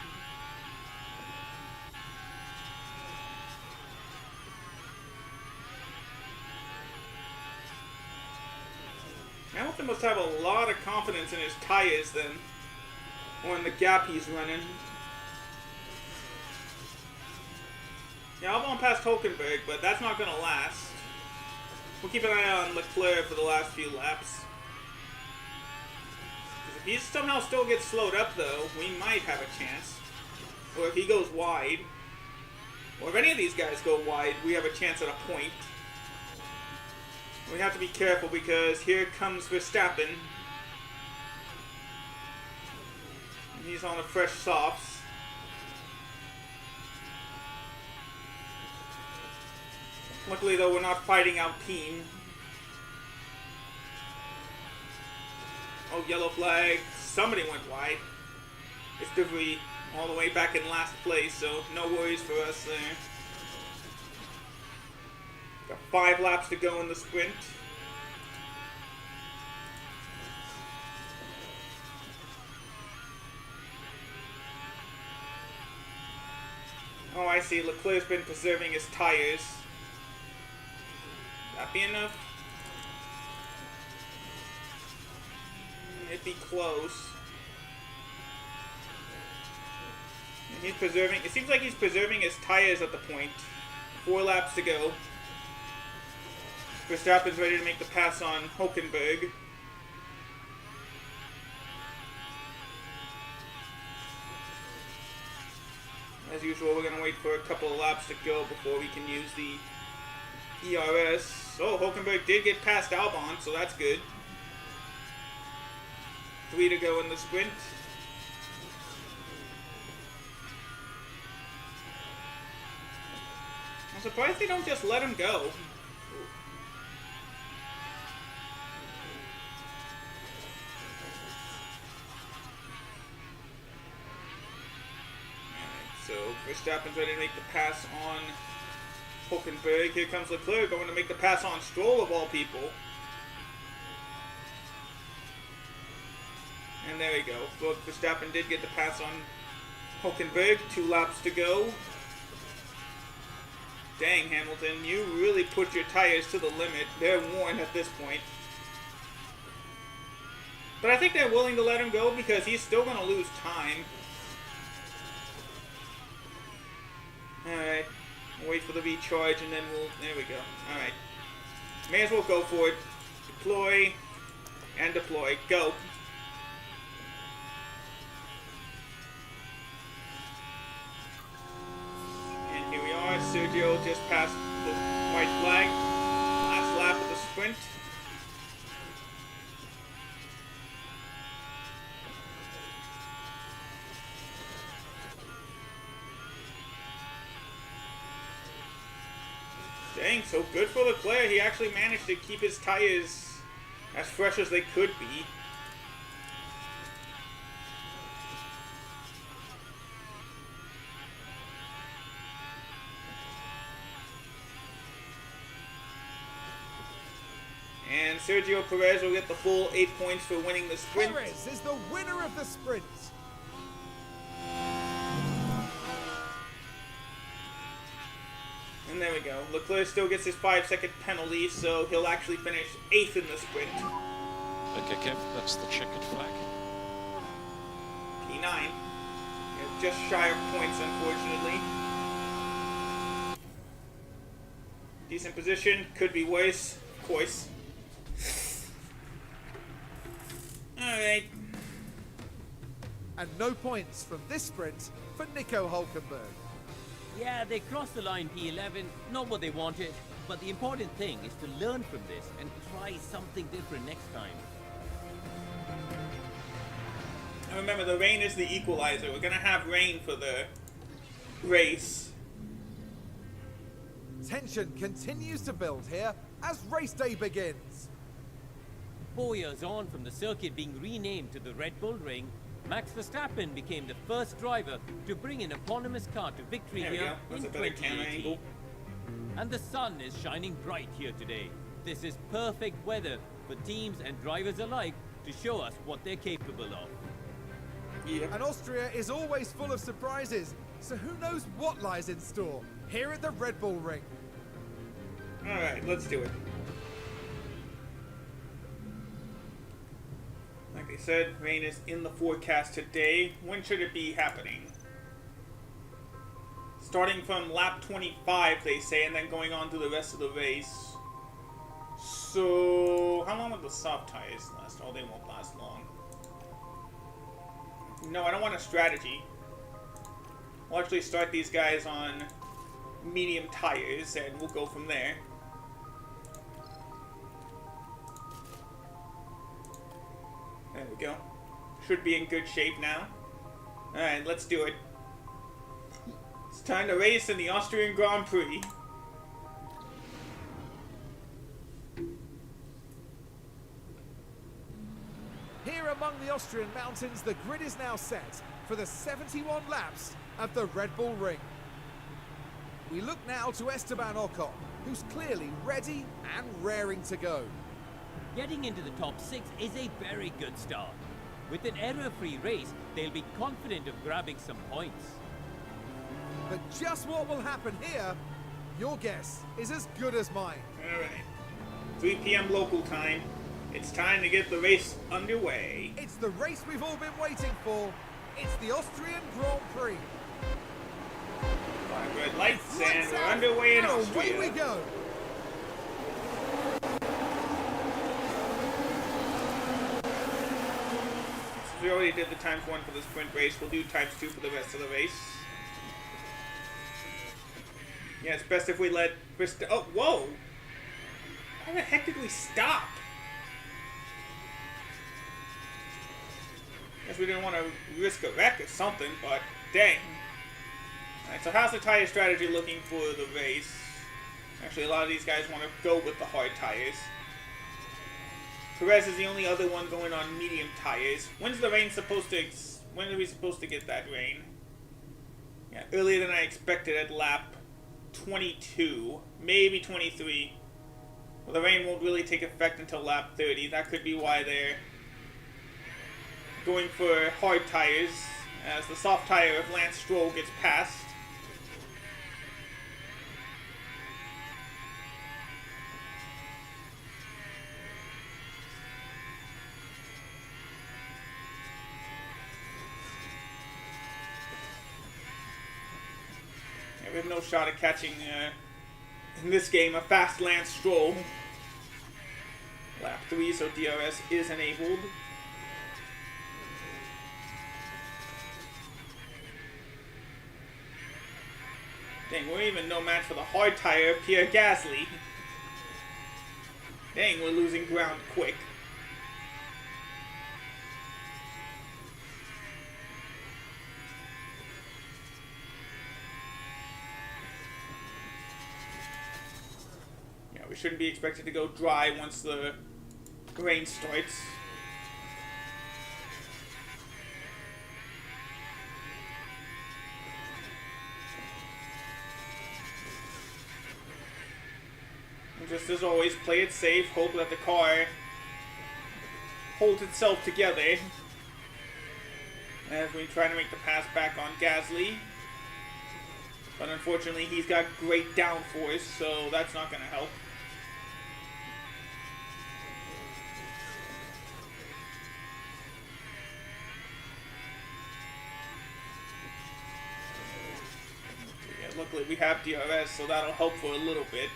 Hamilton must have a lot of confidence in his tires then, or in the gap he's running. Yeah, I'll go past Hulkenberg, but that's not going to last. We'll keep an eye on Leclerc for the last few laps. If he somehow still gets slowed up though, we might have a chance. Or if he goes wide, or if any of these guys go wide, we have a chance at a point. We have to be careful because here comes Verstappen. He's on a fresh softs. Luckily though, we're not fighting Alpine. Oh, yellow flag. Somebody went wide. It's debris all the way back in last place, so no worries for us there. Got 5 laps to go in the sprint. Oh, I see. Leclerc's been preserving his tires. That be enough? It'd be close. And he's preserving... It seems like he's preserving his tires at the point. 4 laps to go. Verstappen's ready to make the pass on Hulkenberg. As usual, we're going to wait for a couple of laps to go before we can use the ERS. Oh, Hulkenberg did get past Albon, so that's good. 3 to go in the sprint. I'm surprised they don't just let him go. So Verstappen's ready to make the pass on Hulkenberg. Here comes Leclerc going to make the pass on Stroll of all people. And there we go. Look, Verstappen did get the pass on Hulkenberg, 2 laps to go. Dang, Hamilton, you really put your tires to the limit. They're worn at this point. But I think they're willing to let him go because he's still going to lose time. Alright. Wait for the recharge and then we'll... There we go. Alright. May as well go for it. Deploy. And deploy. Go. And here we are. Sergio just passed the white flag. Last lap of the sprint. Dang, so good for Leclerc. He actually managed to keep his tires as fresh as they could be. And Sergio Perez will get the full 8 points for winning the sprint. Perez is the winner of the sprint. And there we go. Leclerc still gets his 5-second penalty, so he'll actually finish 8th in the sprint. Okay, Kev, that's the checkered flag. P9. Yeah, just shy of points, unfortunately. Decent position. Could be worse. Of course. Alright. And no points from this sprint for Nico Hulkenberg. Yeah, they crossed the line P11, not what they wanted, but the important thing is to learn from this and try something different next time. And remember, the rain is the equalizer. We're gonna have rain for the race. Tension continues to build here as race day begins. 4 years on from the circuit being renamed to the Red Bull Ring, Max Verstappen became the first driver to bring an eponymous car to victory There we here go. That's in a better camera 2018. angle. And the sun is shining bright here today. This is perfect weather for teams and drivers alike to show us what they're capable of. Yeah. And Austria is always full of surprises, so who knows what lies in store here at the Red Bull Ring. Alright, let's do it. Like I said, rain is in the forecast today. When should it be happening? Starting from lap 25, they say, and then going on to the rest of the race. So, how long will the soft tires last? Oh, they won't last long. No, I don't want a strategy. We'll actually start these guys on medium tires, and we'll go from there. There we go. Should be in good shape now. Alright, let's do it. It's time to race in the Austrian Grand Prix. Here among the Austrian mountains, the grid is now set for the 71 laps of the Red Bull Ring. We look now to Esteban Ocon, who's clearly ready and raring to go. Getting into the top 6 is a very good start. With an error-free race, they'll be confident of grabbing some points. But just what will happen here, your guess is as good as mine. Alright. 3 p.m. local time. It's time to get the race underway. It's the race we've all been waiting for. It's the Austrian Grand Prix. 5 red lights, Lights and we're out, underway in and Austria. away we go. Since we already did the times 1 for the sprint race, we'll do times 2 for the rest of the race. Yeah, it's best if we let oh, whoa! How the heck did we stop? Guess we didn't want to risk a wreck or something, but dang. Alright, so how's the tire strategy looking for the race? Actually, a lot of these guys want to go with the hard tires. Perez is the only other one going on medium tires. When's the rain supposed to... When are we supposed to get that rain? Yeah, earlier than I expected at lap 22. Maybe 23. Well, the rain won't really take effect until lap 30. That could be why they're going for hard tires as the soft tire of Lance Stroll gets passed. Yeah, we have no shot at catching, in this game, a fast Lance Stroll. Lap 3, so DRS is enabled. Dang, we're even no match for the hard tire of Pierre Gasly. Dang, we're losing ground quick. Yeah, we shouldn't be expected to go dry once the rain starts. Just as always, play it safe, hope that the car holds itself together as we try to make the pass back on Gasly. But unfortunately, he's got great downforce, so that's not going to help. Yeah, luckily we have DRS, so that'll help for a little bit.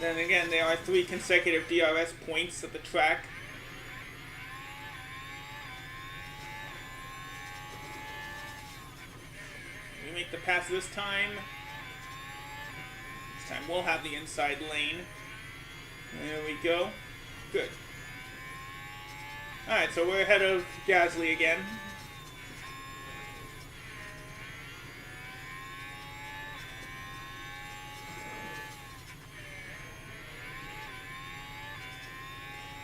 Then again, there are 3 consecutive DRS points at the track. We make the pass this time. This time we'll have the inside lane. There we go. Good. Alright, so we're ahead of Gasly again.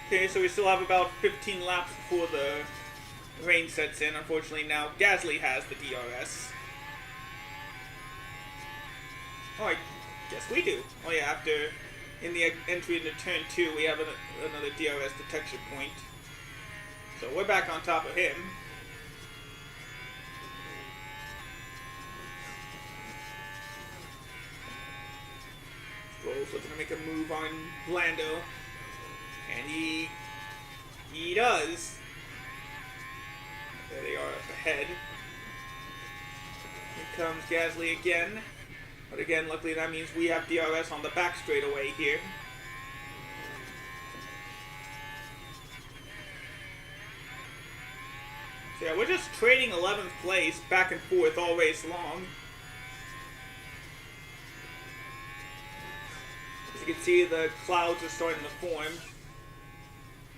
Okay, so we still have about 15 laps before the rain sets in. Unfortunately, now Gasly has the DRS. Oh, I guess we do. Oh yeah, after, in the entry into turn 2, we have another DRS detection point. So we're back on top of him. Stroll's looking to make a move on Lando. And he does. There they are up ahead. Here comes Gasly again. But again, luckily that means we have DRS on the back straightaway here. So yeah, we're just trading 11th place back and forth all race long. As you can see, the clouds are starting to form.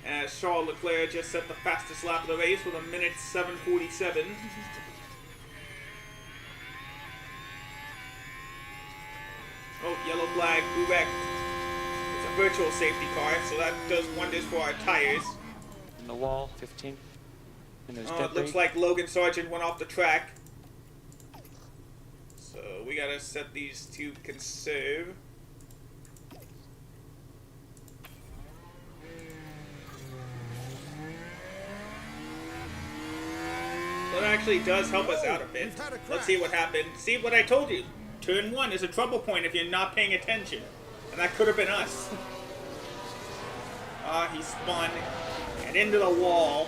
As Charles Leclerc just set the fastest lap of the race with 1:07:47. Oh, yellow flag, correct. It's a virtual safety car, so that does wonders for our tires. In the wall, 15. And there's Oh, it debris. looks like Logan Sargent went off the track. So we gotta set these to conserve. That actually does help us out a bit. Let's see what happened. See what I told you. Turn 1 is a trouble point if you're not paying attention. And that could have been us. Ah, he spun. And into the wall.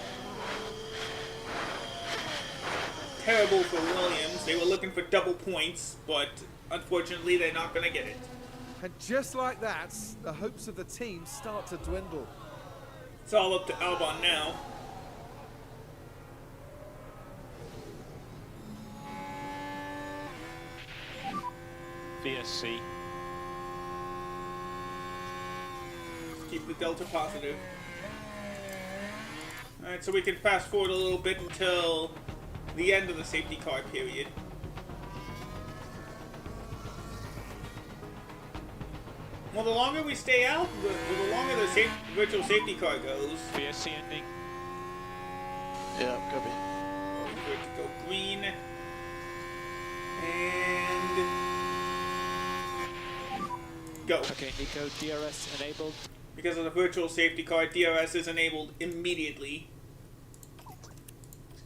Terrible for Williams. They were looking for double points, but unfortunately they're not going to get it. And just like that, the hopes of the team start to dwindle. It's all up to Albon now. VSC. Keep the delta positive. Alright, so we can fast forward a little bit until the end of the safety car period. Well, the longer we stay out, the longer the virtual safety car goes. VSC ending. Yeah, copy. Wait for it to go green. And go. Okay, Nico, DRS enabled. Because of the virtual safety car, DRS is enabled immediately.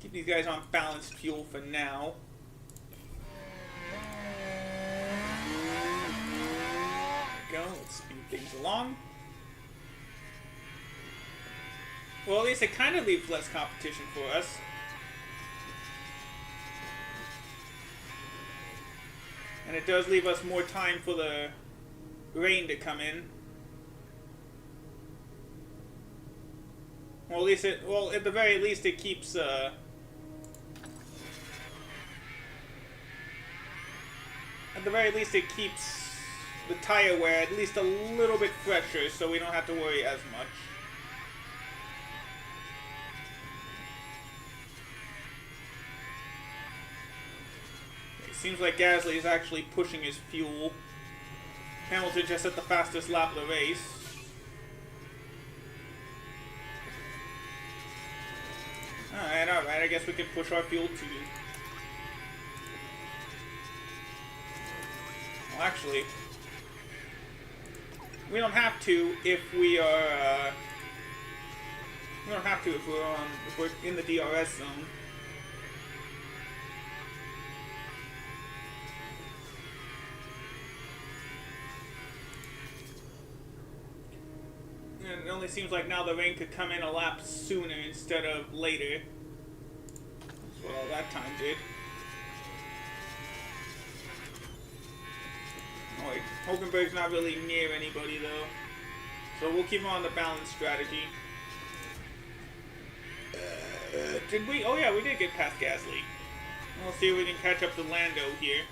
Keep these guys on balanced fuel for now. There we go. Let's speed things along. Well, at least it kind of leaves less competition for us. And it does leave us more time for the rain to come in. Well, at least at the very least, it keeps, at the very least, it keeps the tire wear at least a little bit fresher, so we don't have to worry as much. It seems like Gasly is actually pushing his fuel. Hamilton just at the fastest lap of the race. Alright, I guess we can push our fuel too. Well, actually, we don't have to if we are, we don't have to if we're in the DRS zone. And it only seems like now the rain could come in a lap sooner instead of later. That's what all that time did. Oh wait, Hulkenberg's not really near anybody though. So we'll keep on the balance strategy. Did we? Oh yeah, we did get past Gasly. We'll see if we can catch up to Lando here.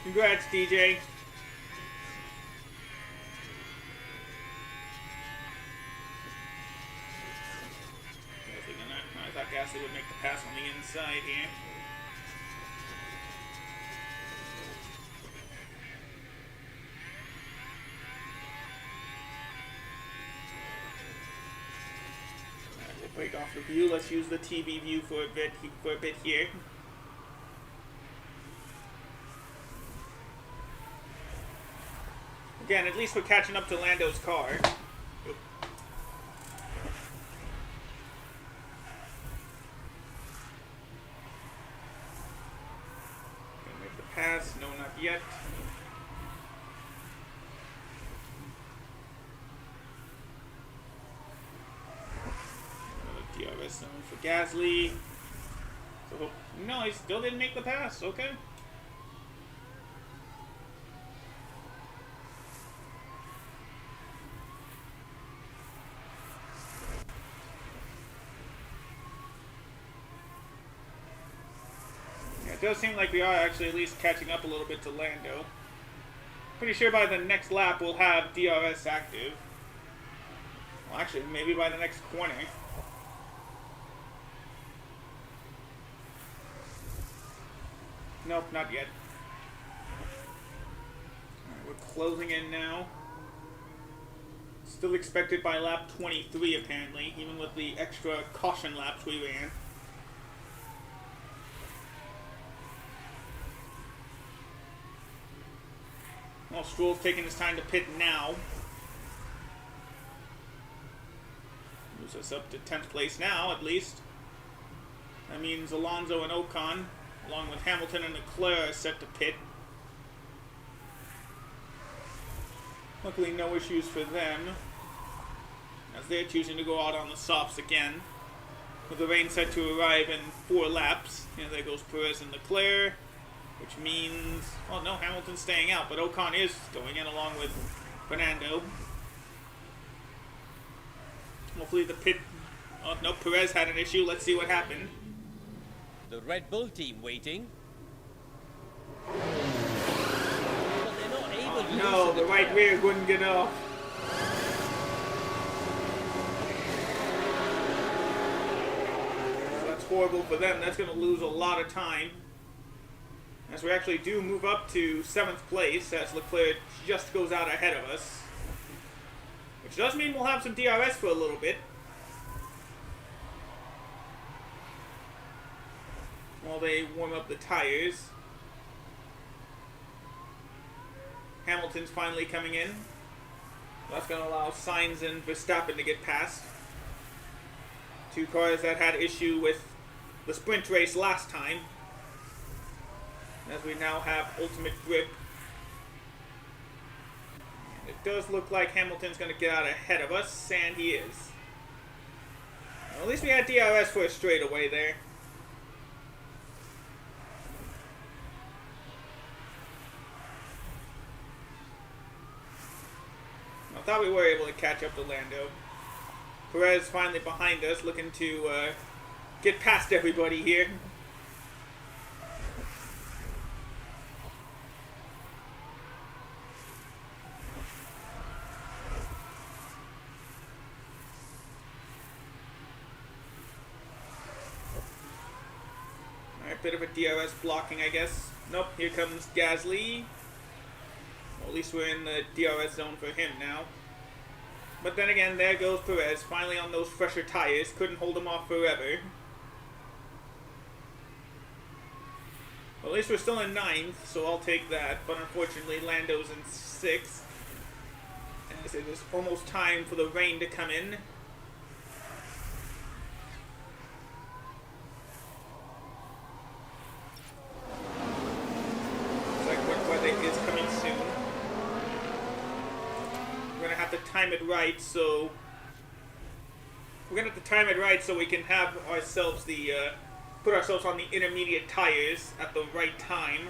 Congrats, DJ. I thought Gasly would make the pass on the inside here. Alright, we'll break off the view. Let's use the TV view for a bit here. Again, at least we're catching up to Lando's car. Oop. Gonna make the pass. No, not yet. Another DRS zone for Gasly. So, no, he still didn't make the pass. Okay. It does seem like we are actually at least catching up a little bit to Lando. Pretty sure by the next lap we'll have DRS active. Well, actually, maybe by the next corner. Nope, not yet. Alright, we're closing in now. Still expected by lap 23, apparently, even with the extra caution laps we ran. Well, Stroll's taking his time to pit now. Moves us up to 10th place now, at least. That means Alonso and Ocon, along with Hamilton and Leclerc, are set to pit. Luckily, no issues for them, as they're choosing to go out on the softs again. With the rain set to arrive in 4 laps. And there goes Perez and Leclerc. Which means, well, no, Hamilton's staying out, but Ocon is going in along with Fernando. Hopefully the pit, oh, no, Perez had an issue. Let's see what happened. The Red Bull team waiting. But they're not able to No, the right rear wouldn't get off. So that's horrible for them. That's going to lose a lot of time. As we actually do move up to 7th place, as Leclerc just goes out ahead of us. Which does mean we'll have some DRS for a little bit. While they warm up the tires. Hamilton's finally coming in. That's going to allow Sainz and Verstappen to get past. Two cars that had issue with the sprint race last time. As we now have ultimate grip. And it does look like Hamilton's going to get out ahead of us, and he is. Well, at least we had DRS for a straightaway there. I thought we were able to catch up to Lando. Perez finally behind us, looking to get past everybody here. Alright, bit of a DRS blocking, I guess. Nope, here comes Gasly. Well, at least we're in the DRS zone for him now. But then again, there goes Perez, finally on those fresher tires. Couldn't hold him off forever. Well, at least we're still in 9th, so I'll take that. But unfortunately, Lando's in 6th. As it is almost time for the rain to come in. Looks like wet weather is coming soon. We're gonna have to time it right, so we can have ourselves the put ourselves on the intermediate tires at the right time.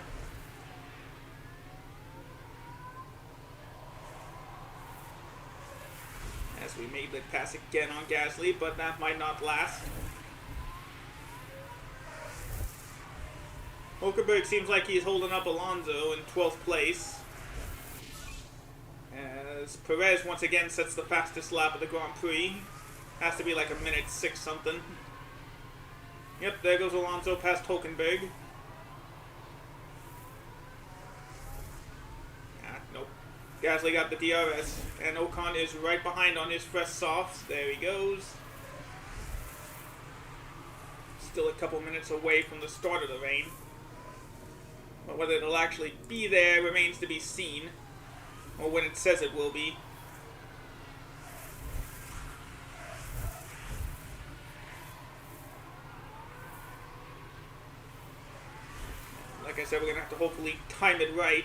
As we made the pass again on Gasly, but that might not last. Hulkenberg seems like he's holding up Alonso in 12th place. As Perez once again sets the fastest lap of the Grand Prix. Has to be like a minute 6 something. Yep, there goes Alonso past Hulkenberg. Nope. Gasly got the DRS, and Ocon is right behind on his fresh softs. There he goes. Still a couple minutes away from the start of the rain. But whether it'll actually be there remains to be seen. Or when it says it will be. Like I said, we're going to have to hopefully time it right.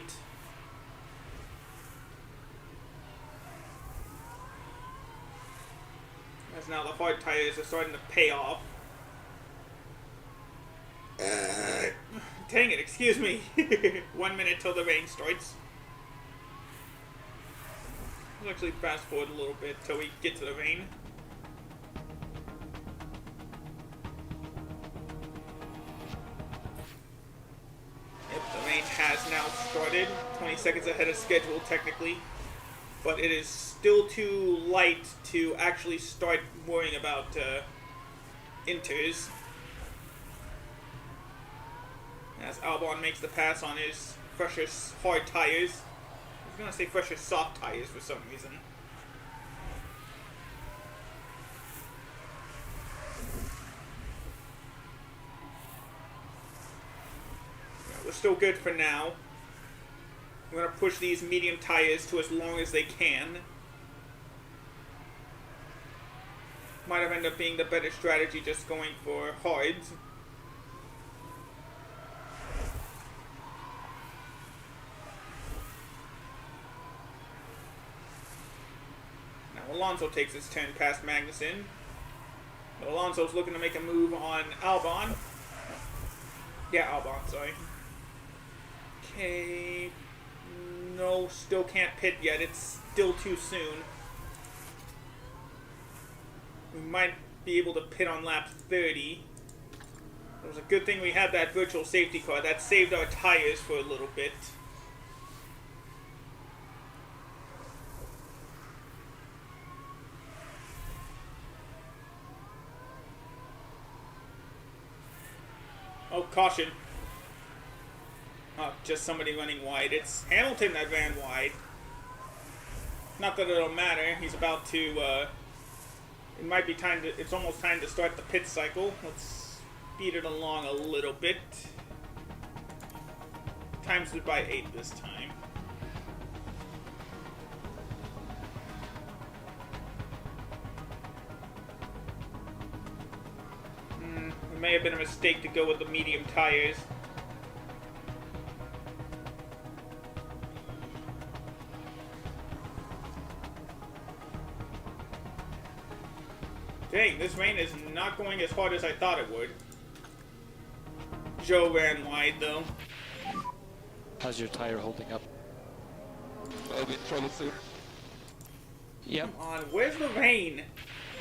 As now the hard tires are starting to pay off. Dang it, excuse me. 1 minute till the rain starts. Let's actually fast forward a little bit till we get to the rain. Yep, the rain has now started. 20 seconds ahead of schedule, technically. But it is still too light to actually start worrying about inters. As Albon makes the pass on his fresher hard tires. I was going to say fresher soft tires for some reason. Yeah, we're still good for now. We're going to push these medium tires to as long as they can. Might have ended up being the better strategy just going for hards. Alonso takes his turn past Magnussen. But Alonso's looking to make a move on Albon. Yeah, Albon, sorry. Okay. No, still can't pit yet. It's still too soon. We might be able to pit on lap 30. It was a good thing we had that virtual safety car. That saved our tires for a little bit. Oh, caution. Oh, just somebody running wide. It's Hamilton that ran wide. Not that it'll matter. He's about to, it might be time to, it's almost time to start the pit cycle. Let's speed it along a little bit. Times it by 8 this time. may have been a mistake to go with the medium tires. Dang, this rain is not going as hard as I thought it would. Joe ran wide, though. How's your tire holding up? I'll be in trouble soon. Yep. Come on, where's the rain?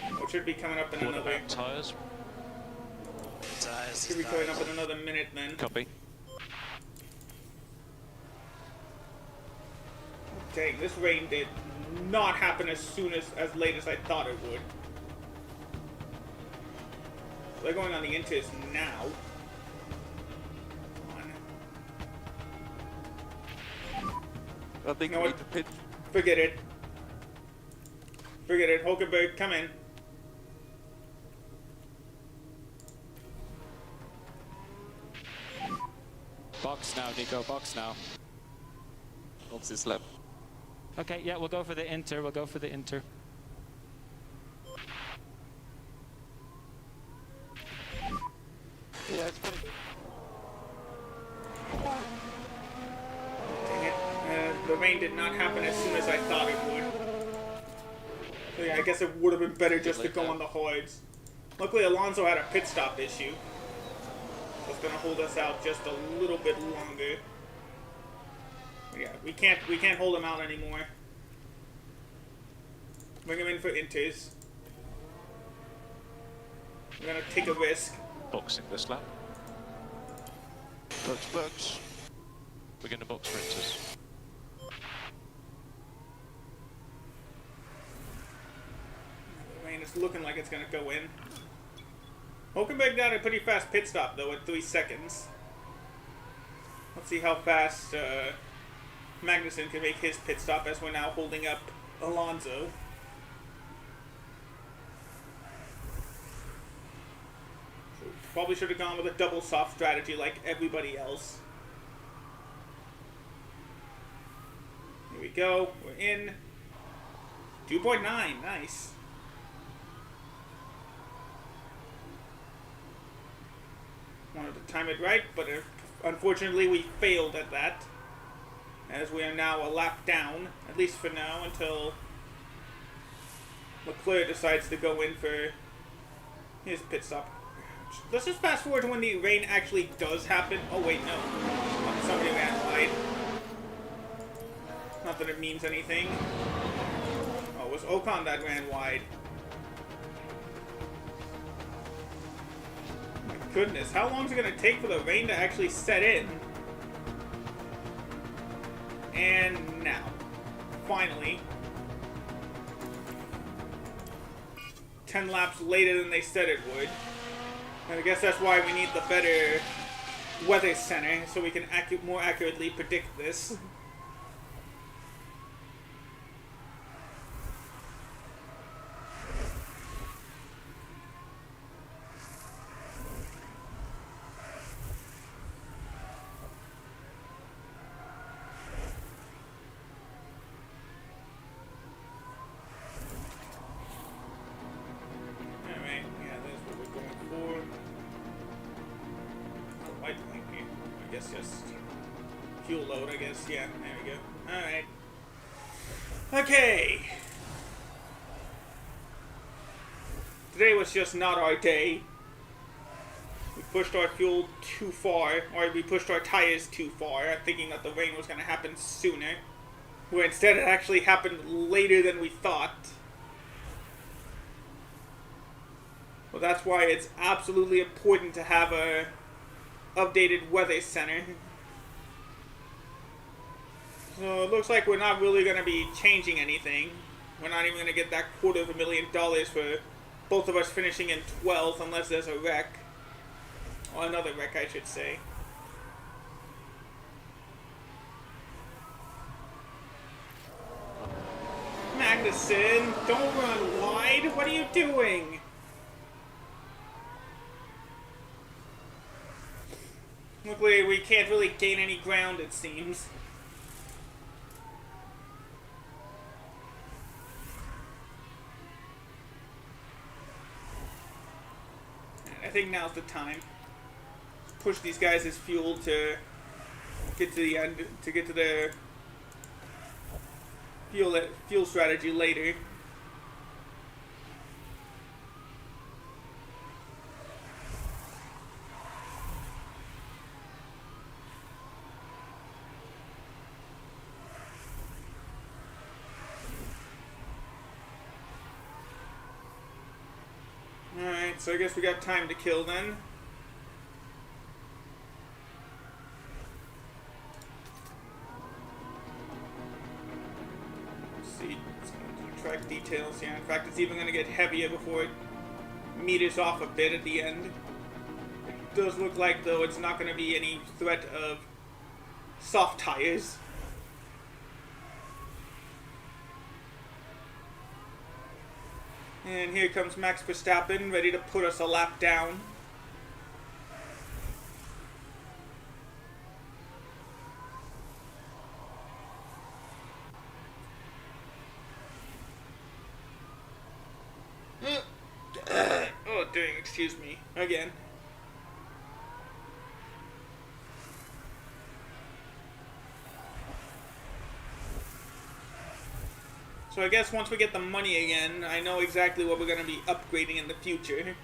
Oh, it should be coming up in What another... about tyres? Should be coming up in another minute, then. Copy. Dang, this rain did not happen as late as I thought it would. They're going on the inters now. Come on. I think You know we what? need to pitch. Forget it. Forget it. Hulkenberg, come in. Box now, Nico, box now. What's this lap? Okay, yeah, we'll go for the inter, we'll go for the inter. Yeah, it's pretty. Dang it. The rain did not happen as soon as I thought it would. So yeah, I guess it would have been better just to go on the hards. Luckily, Alonso had a pit stop issue. So it's going to hold us out just a little bit longer. But yeah, we can't hold him out anymore. Bring him in for inters. We're going to take a risk. Boxing this lap. Box. We're going to box sprinters. The rain is looking like it's going to go in. Hulkenberg got a pretty fast pit stop, though, at 3 seconds. Let's see how fast Magnussen can make his pit stop as we're now holding up Alonso. Probably should have gone with a double soft strategy like everybody else. Here we go. We're in. 2.9. Nice. Wanted to time it right, but unfortunately we failed at that. As we are now a lap down, at least for now, until Leclerc decides to go in for his pit stop. Let's just fast forward to when the rain actually does happen. Oh wait, no. Somebody ran wide. Not that it means anything. Oh, it was Ocon that ran wide. My goodness, how long is it going to take for the rain to actually set in? And now. Finally. 10 laps later than they said it would. And I guess that's why we need the better weather center, so we can more accurately predict this. Alright, yeah, that's what we're going for. Light line here. I guess just fuel load, I guess. Yeah, there we go. Alright. Okay. Today was just not our day. We pushed our fuel too far, or we pushed our tires too far, thinking that the rain was going to happen sooner. Where instead it actually happened later than we thought. Well, that's why it's absolutely important to have a updated weather center. So it looks like we're not really going to be changing anything. We're not even going to get that $250,000 for both of us finishing in 12th unless there's a wreck. Or another wreck, I should say. Magnussen, don't run wide. What are you doing? Luckily, we can't really gain any ground, it seems. think now's the time. Push these guys as fuel to get to the end, to get to the fuel strategy later. Alright, so I guess we got time to kill then. Let's see, it's going to track details here. In fact, it's even going to get heavier before it meters off a bit at the end. It does look like, though, it's not going to be any threat of soft tires. And here comes Max Verstappen, ready to put us a lap down. Oh, dang, excuse me. Again. So I guess once we get the money again, I know exactly what we're going to be upgrading in the future.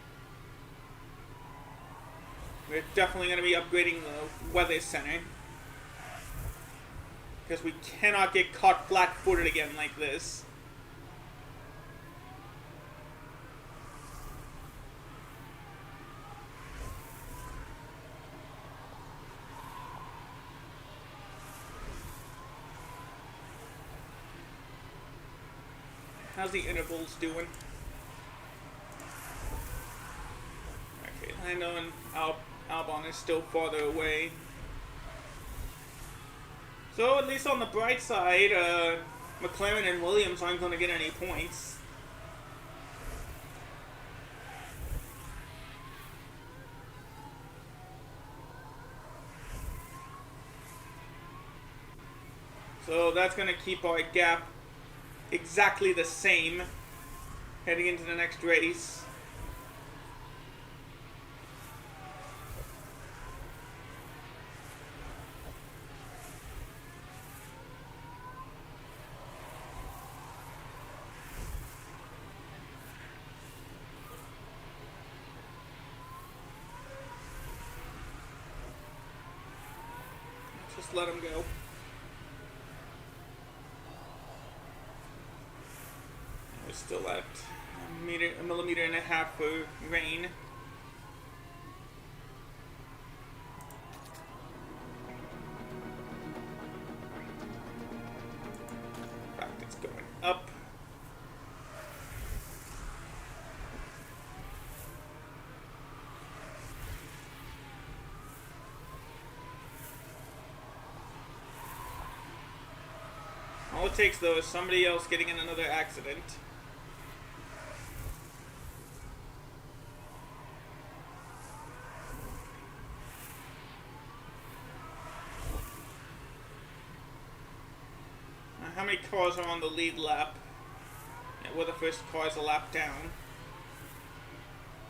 We're definitely going to be upgrading the weather center. Because we cannot get caught flat-footed again like this. How's the intervals doing? Okay, Lando and Albon is still farther away. So at least on the bright side, McLaren and Williams aren't going to get any points. So that's going to keep our gap exactly the same heading into the next race. Just let him go. We're still at a millimeter and a half for rain. In fact, it's going up. All it takes, though, is somebody else getting in another accident. How many cars are on the lead lap? Yeah, we're the first cars a lap down.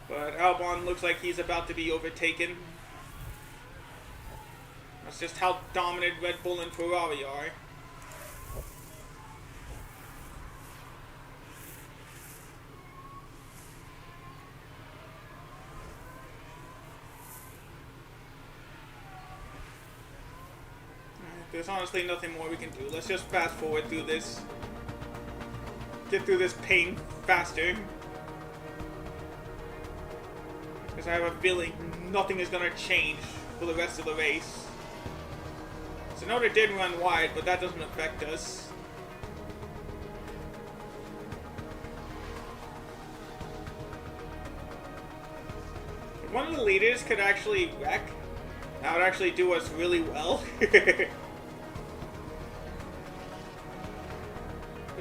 But Albon looks like he's about to be overtaken. That's just how dominant Red Bull and Ferrari are. There's honestly nothing more we can do. Let's just fast forward through this. Get through this pain faster. Because I have a feeling nothing is going to change for the rest of the race. Tsunoda did run wide, but that doesn't affect us. If one of the leaders could actually wreck, that would actually do us really well.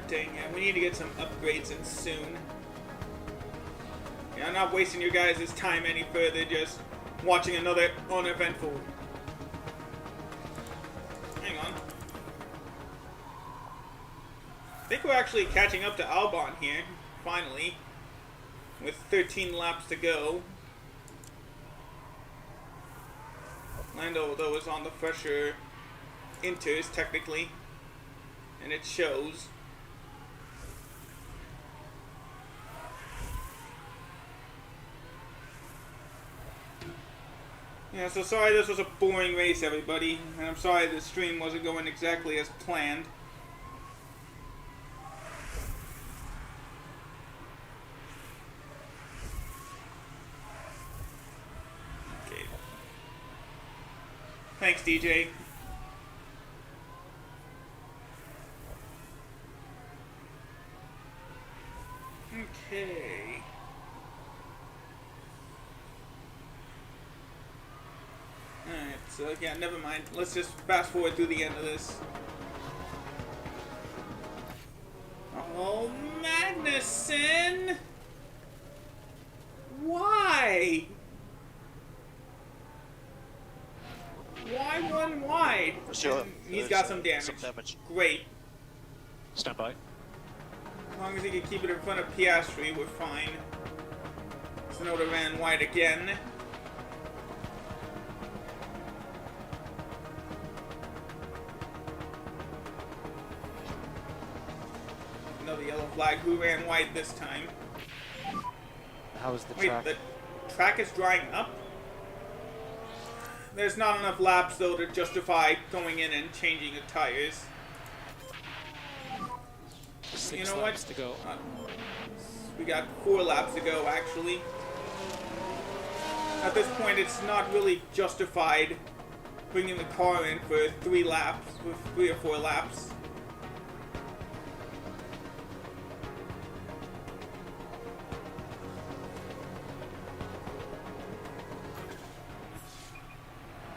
Dang, yeah, we need to get some upgrades in soon. Yeah, I'm not wasting your guys' time any further, just watching another uneventful. Hang on. I think we're actually catching up to Albon here, finally. With 13 laps to go. Lando, though, is on the fresher inters, technically. And it shows. Yeah, so sorry this was a boring race, everybody. And I'm sorry the stream wasn't going exactly as planned. Okay. Thanks, DJ. Okay. Alright, so yeah, never mind. Let's just fast forward through the end of this. Oh, Magnussen! Why? Why one wide? Sure. And he's got some damage. Some damage. Great. Stand by. As long as he can keep it in front of Piastri, we're fine. Sonoda ran wide again. Another yellow flag. Who ran wide this time? How was the Wait, track? the track is drying up? There's not enough laps, though, to justify going in and changing the tires. 6 You know laps what? to go. We got 4 laps to go, actually. At this point, it's not really justified bringing the car in for 3 laps, with 3 or 4 laps.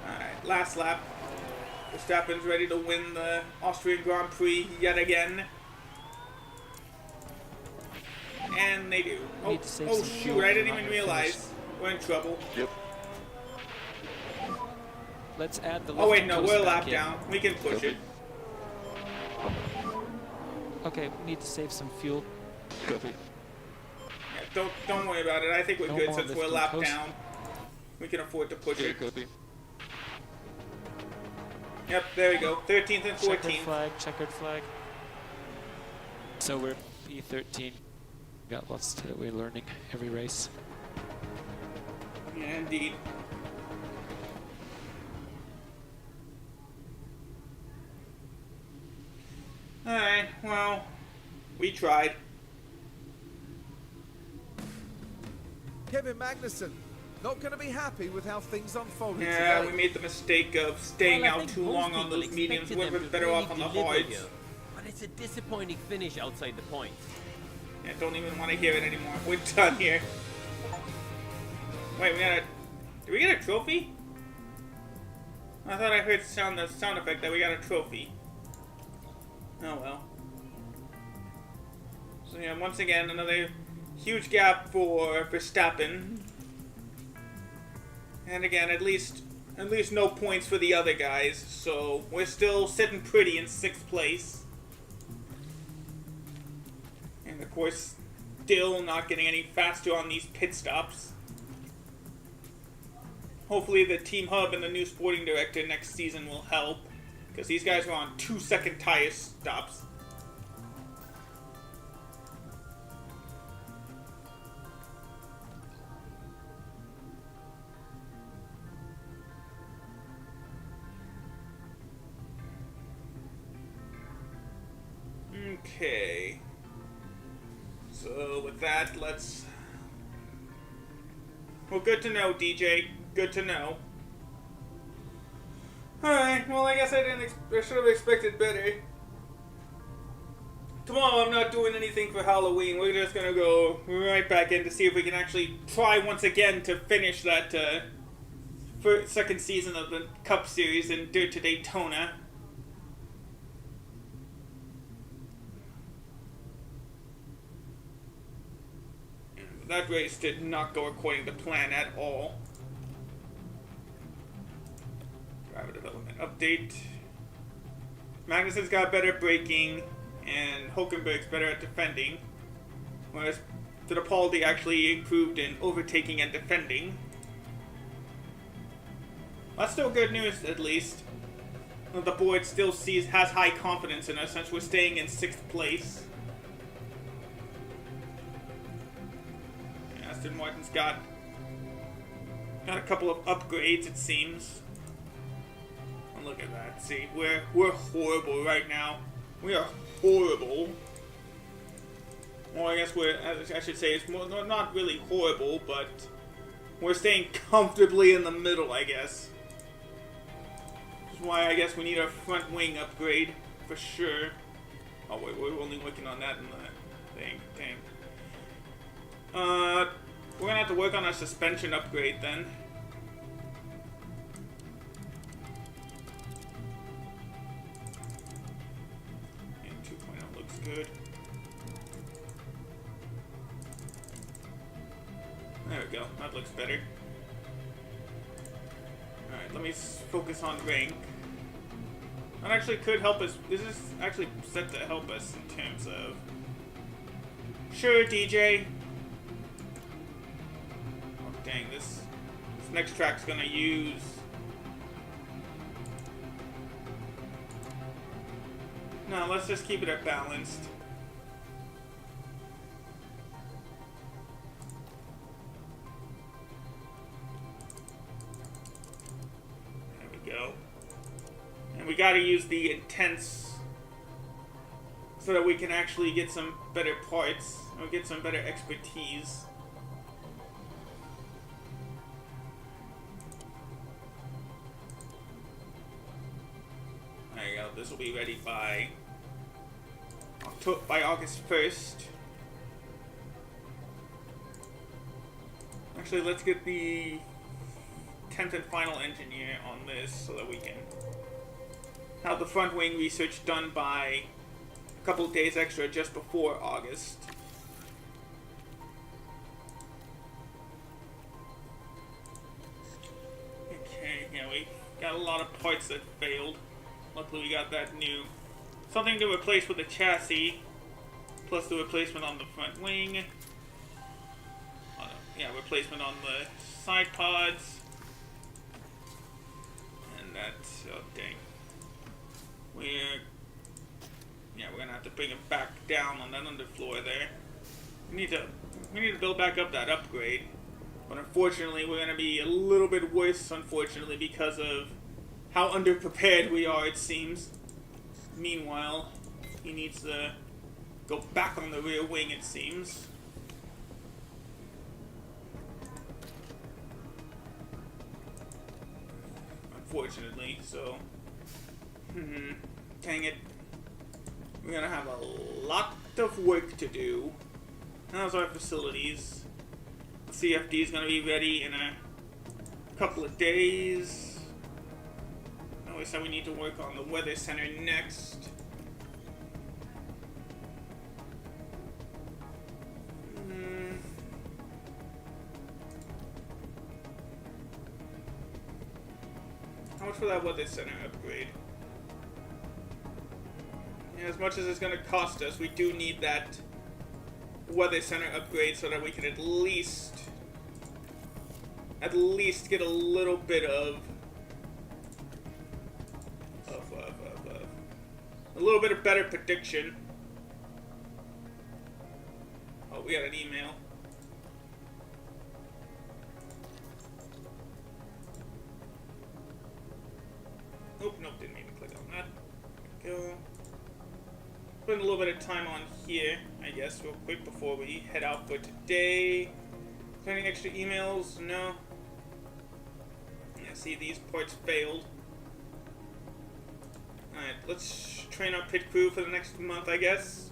Alright, last lap. Verstappen's ready to win the Austrian Grand Prix yet again. And they do. Oh, Need to save oh some shoot, fuel. I didn't Not even gonna realize. finish. We're in trouble. Yep. Let's add the. Oh wait, lifting no, post we're a back lap in. down. We can push it. Okay, we need to save some fuel. Copy. Yeah, don't worry about it. I think we're No good more since we're a lifting lap post. down. We can afford to push Yeah, it. copy. Yep, there we go. 13th and Checkered 14th. flag, checkered flag. So we're P13. Got lots to we're learning every race. Yeah, indeed. Alright, well, we tried. Kevin Magnussen, not going to be happy with how things unfolded Yeah, today. we made the mistake of staying Well, I out think too most long on people those mediums. expected We're them to better really off on the deliver hards. here, but it's a disappointing finish outside the points. Yeah, don't even want to hear it anymore. We're done here. Wait, did we get a trophy? I thought I heard the sound effect that we got a trophy. Oh well. So yeah, once again, another huge gap for Verstappen. And again, at least no points for the other guys. So we're still sitting pretty in 6th place. And of course, still not getting any faster on these pit stops. Hopefully the Team Hub and the new sporting director next season will help. Because these guys are on 2-second tire stops. Okay. So with that, let's... Well, good to know, DJ. Good to know. Alright, well, I guess I should have expected better. Tomorrow I'm not doing anything for Halloween. We're just gonna go right back in to see if we can actually try once again to finish that second season of the Cup Series in Dirt to Daytona. That race did not go according to plan at all. Driver development update. Magnussen's got better braking, and Hulkenberg's better at defending. Whereas Fittipaldi actually improved in overtaking and defending. That's still good news, at least. The board still has high confidence in us since we're staying in 6th place. Aston Martin's got a couple of upgrades, it seems. And look at that. See, we're horrible right now. We are horrible. Well, I guess I should say it's not really horrible, but we're staying comfortably in the middle, I guess. Which is why I guess we need a front wing upgrade for sure. Oh wait, we're only working on that in the thing. Dang. We're gonna have to work on a suspension upgrade then. And 2.0 looks good. There we go. That looks better. Alright, let me focus on rank. That actually could help us. This is actually set to help us in terms of... Sure, DJ. Oh, dang, this next track's gonna use... No, let's just keep it at balanced. Go. And we gotta use the intense so that we can actually get some better parts or get some better expertise. There you go. This will be ready by August 1st. Actually, let's get the 10th and final engineer on this so that we can have the front wing research done by a couple of days extra just before August. Okay, yeah, we got a lot of parts that failed. Luckily we got that new something to replace with the chassis, plus the replacement on the front wing. Yeah, replacement on the side pods. That's, oh dang. We're gonna have to bring it back down on that underfloor there. We need to build back up that upgrade. But unfortunately, we're gonna be a little bit worse, unfortunately, because of how underprepared we are, it seems. Meanwhile, he needs to go back on the rear wing, it seems. Unfortunately, so dang it, we're gonna have a lot of work to do. How's our facilities? The CFD is gonna be ready in a couple of days. Oh, we said we need to work on the weather center next. How much for that weather center upgrade? Yeah, as much as it's going to cost us, we do need that weather center upgrade so that we can at least get a little bit of a little bit of better prediction. Oh, we got an email. Nope, didn't mean to click on that. Go. Spend a little bit of time on here, I guess, real quick before we head out for today. Any extra emails? No. Yeah, see, these parts failed. Alright, let's train our pit crew for the next month, I guess.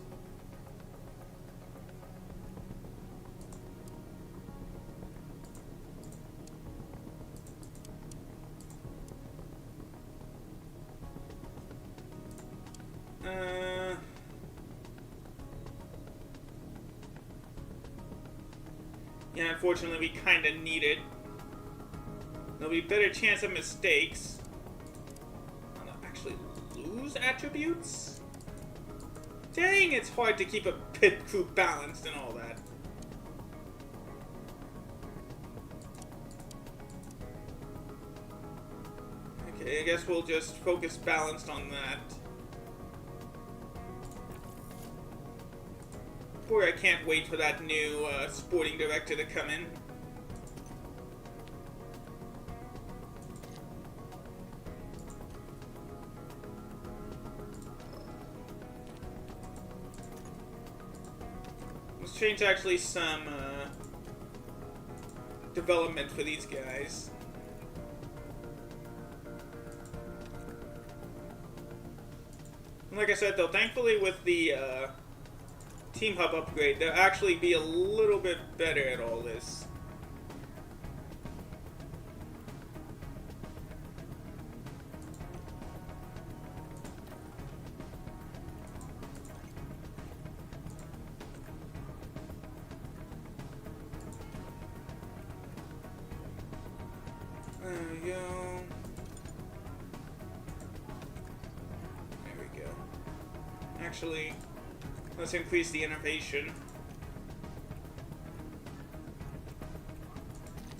Yeah, unfortunately, we kind of need it. There'll be a better chance of mistakes. I'll actually lose attributes? Dang, it's hard to keep a pit crew balanced and all that. I guess we'll just focus balanced on that. Boy, I can't wait for that new sporting director to come in. Let's change actually some development for these guys. And like I said though, thankfully with the Team Hub upgrade, they'll actually be a little bit better at all this. There we go. There we go. Actually, let's increase the innovation.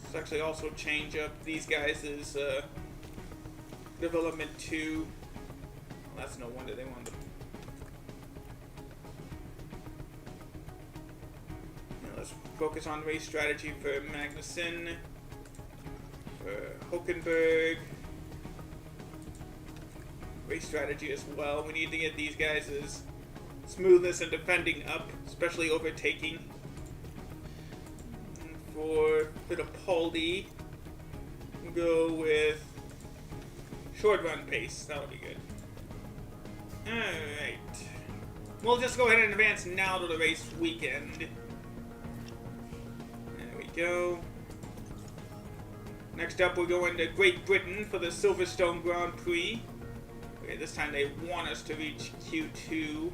Let's actually also change up these guys' development to... Well, that's no wonder they want them. Now let's focus on race strategy for Magnussen, for Hulkenberg. Race strategy as well. We need to get these guys' smoothness and defending up, especially overtaking. And for Fittipaldi, we'll go with short run pace. That would be good. Alright. We'll just go ahead and advance now to the race weekend. There we go. Next up, we're going to Great Britain for the Silverstone Grand Prix. Okay, this time they want us to reach Q2.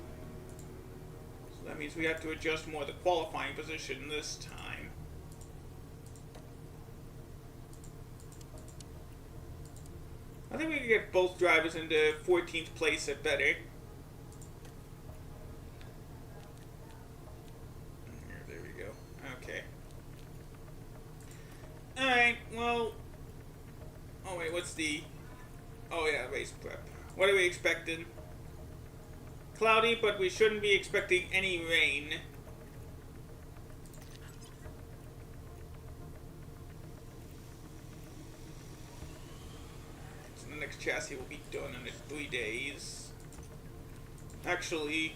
So that means we have to adjust more the qualifying position this time. I think we can get both drivers into 14th place or better. There we go. Okay. Alright, well... Oh wait, what's the... Oh yeah, race prep. What are we expecting? Cloudy, but we shouldn't be expecting any rain. So the next chassis will be done in 3 days. Actually,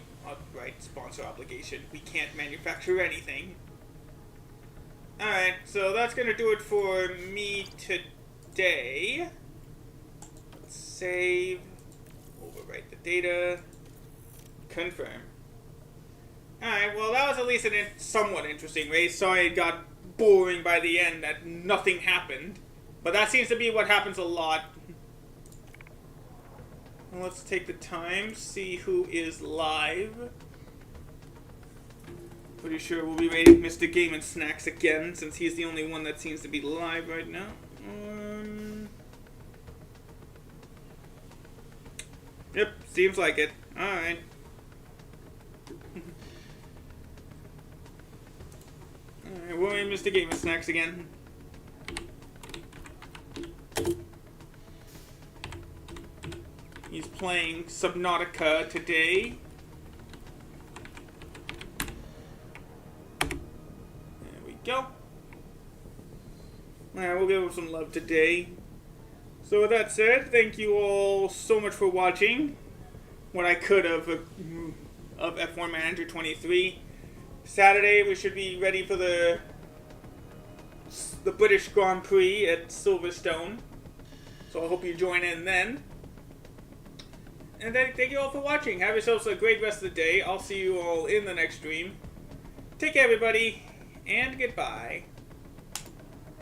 right, sponsor obligation. We can't manufacture anything. Alright, so that's going to do it for me today. Let's save. Overwrite the data. Confirm. Alright, well that was at least a somewhat interesting race. Sorry it got boring by the end that nothing happened. But that seems to be what happens a lot. Well, let's take the time, see who is live. Pretty sure we'll be rating Mr. Game and Snacks again, since he's the only one that seems to be live right now. Yep, seems like it. Alright. Alright, we'll name Mr. Game and Snacks again. He's playing Subnautica today. There we go. Alright, we'll give him some love today. So with that said, thank you all so much for watching what I could of F1 Manager 23. Saturday we should be ready for the British Grand Prix at Silverstone. So I hope you join in then. And thank you all for watching. Have yourselves a great rest of the day. I'll see you all in the next stream. Take care everybody, and goodbye.